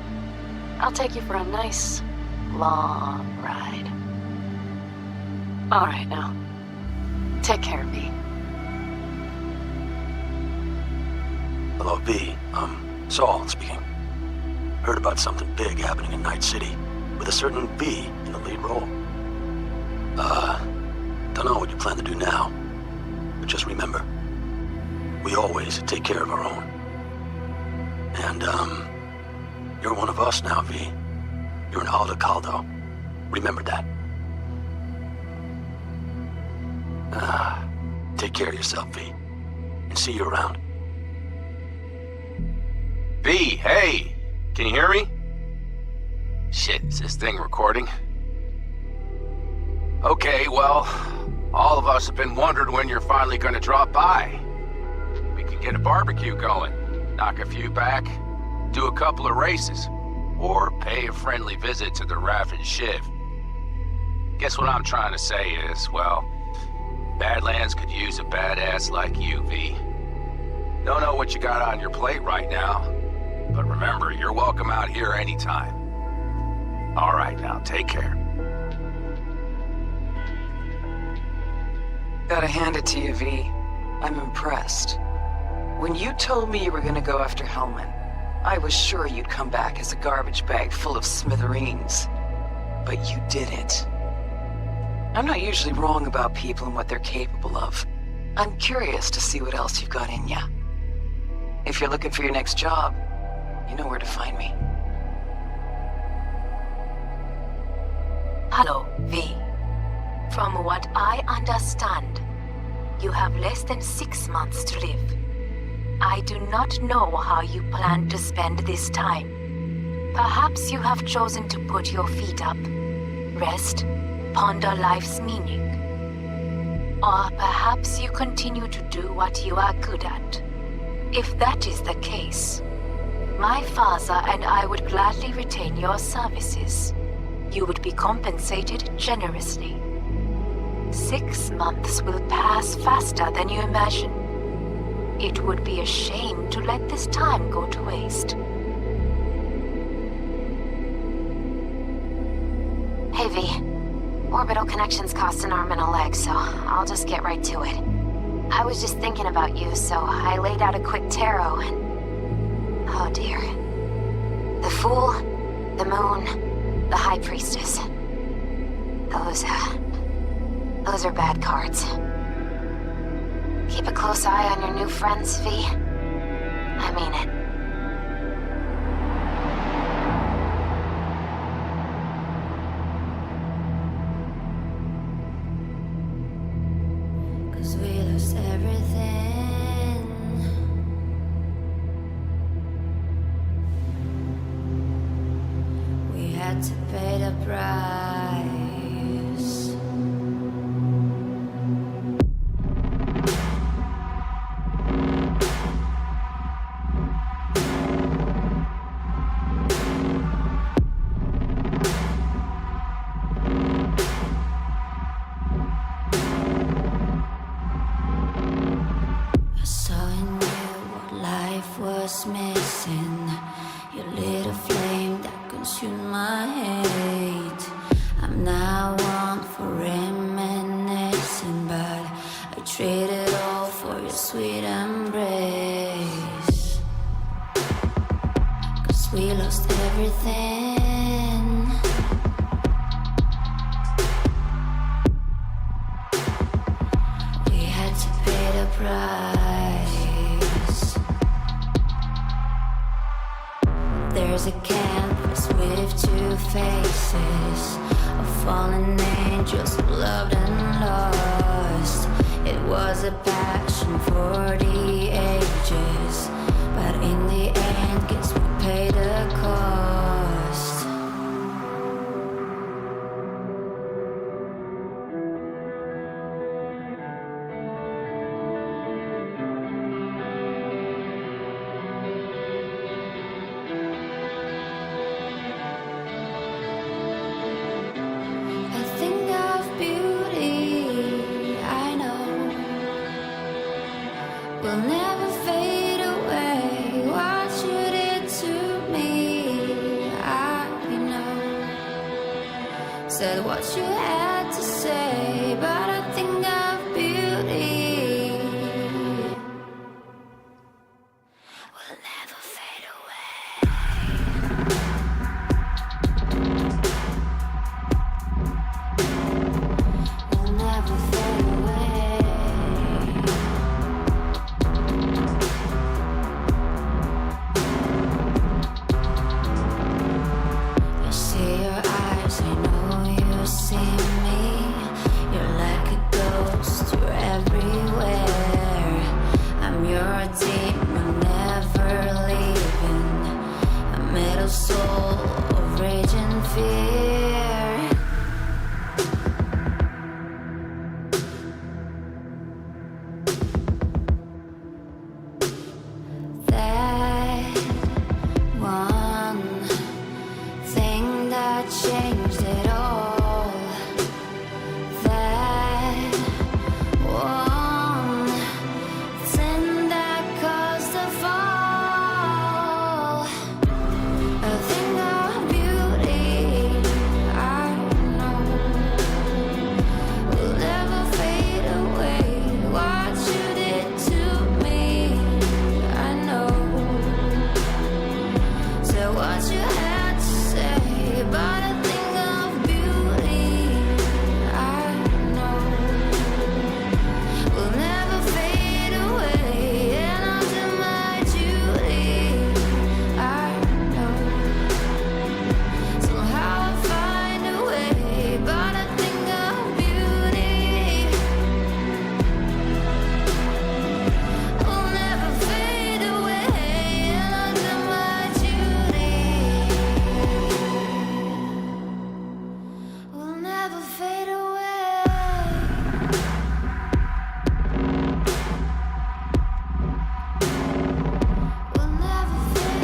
I'll take you for a nice, long ride. All right, now. Take care, V.
Hello, V. Saul speaking. Heard about something big happening in Night City, with a certain V in the lead role. Don't know what you plan to do now, but just remember, we always take care of our own. And, you're one of us now, V. You're an Alda Caldo. Remember that. Take care of yourself, V. And see you around.
V, hey! Can you hear me? Shit, is this thing recording? Okay, well, all of us have been wondering when you're finally gonna drop by. We can get a barbecue going, knock a few back, do a couple of races, or pay a friendly visit to the Raff and Shiv. Guess what I'm trying to say is, well, Badlands could use a badass like you, V. Don't know what you got on your plate right now, but remember, you're welcome out here anytime. All right, now, take care.
Gotta hand it to you, V. I'm impressed. When you told me you were gonna go after Hellman, I was sure you'd come back as a garbage bag full of smithereens. But you didn't. I'm not usually wrong about people and what they're capable of. I'm curious to see what else you've got in ya. If you're looking for your next job, you know where to find me.
Hello, V. From what I understand, you have less than 6 months to live. I do not know how you plan to spend this time. Perhaps you have chosen to put your feet up, rest, ponder life's meaning. Or perhaps you continue to do what you are good at. If that is the case, my father and I would gladly retain your services. You would be compensated generously. 6 months will pass faster than you imagine. It would be a shame to let this time go to waste.
Hey, V. Orbital connections cost an arm and a leg, so I'll just get right to it. I was just thinking about you, so I laid out a quick tarot and... oh dear. The Fool, the Moon, the High Priestess. Those are bad cards. Keep a close eye on your new friends, V. I mean it.
Cause we lost everything. We had to pay the price. I saw in you what life was missing. Your little flame that consumed my hate. I'm now one for reminiscing, but I traded all for your sweet embrace. Cause we lost everything. We had to pay the price. There's a canvas with 2 faces of fallen angels who loved and lost. It was a passion for the ages, but in the end, guess we paid the cost. A thing of beauty, I know, will never fade away. What you did to me, I know. Said what you had to say, but a thing of beauty will never fade away. Will never fade away. I see your eyes, I know you see me. You're like a ghost, you're everywhere. I'm your demon, never leaving. A metal soul of rage and fear. That one thing that changed it all fade away. We'll never fade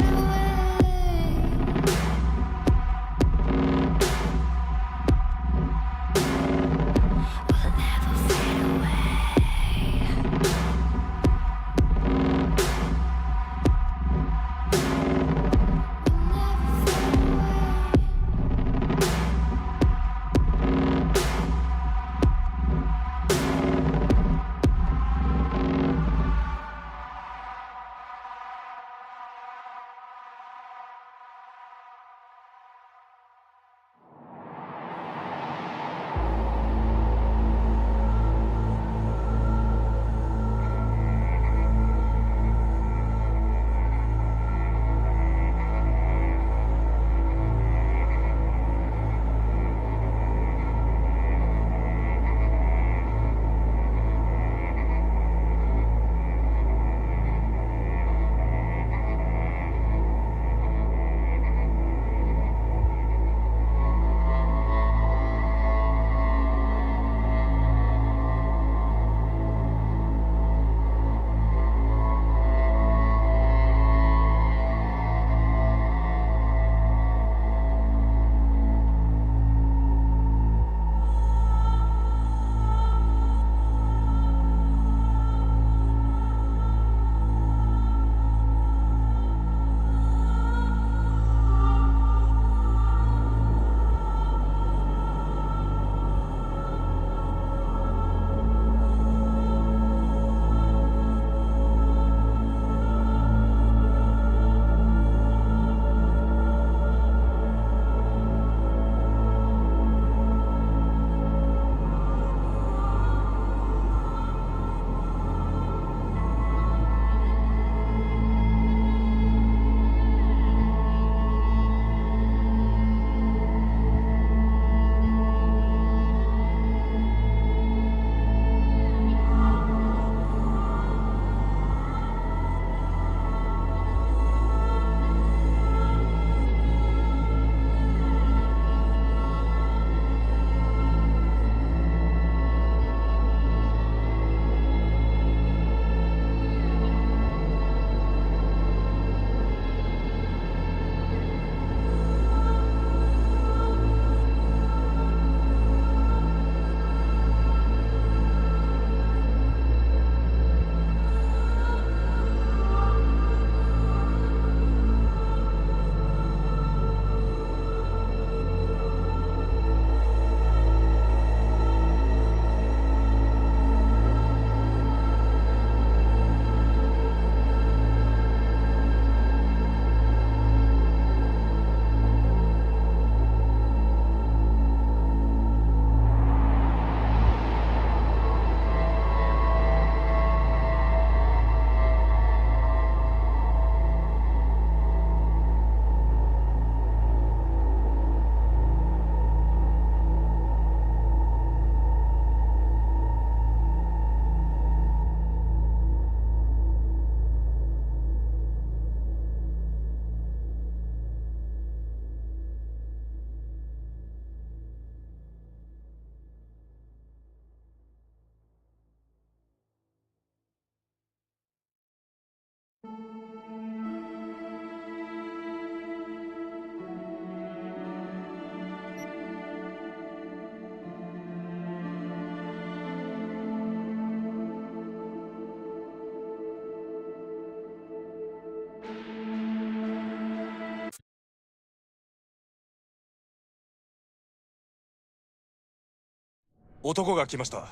男が来ました。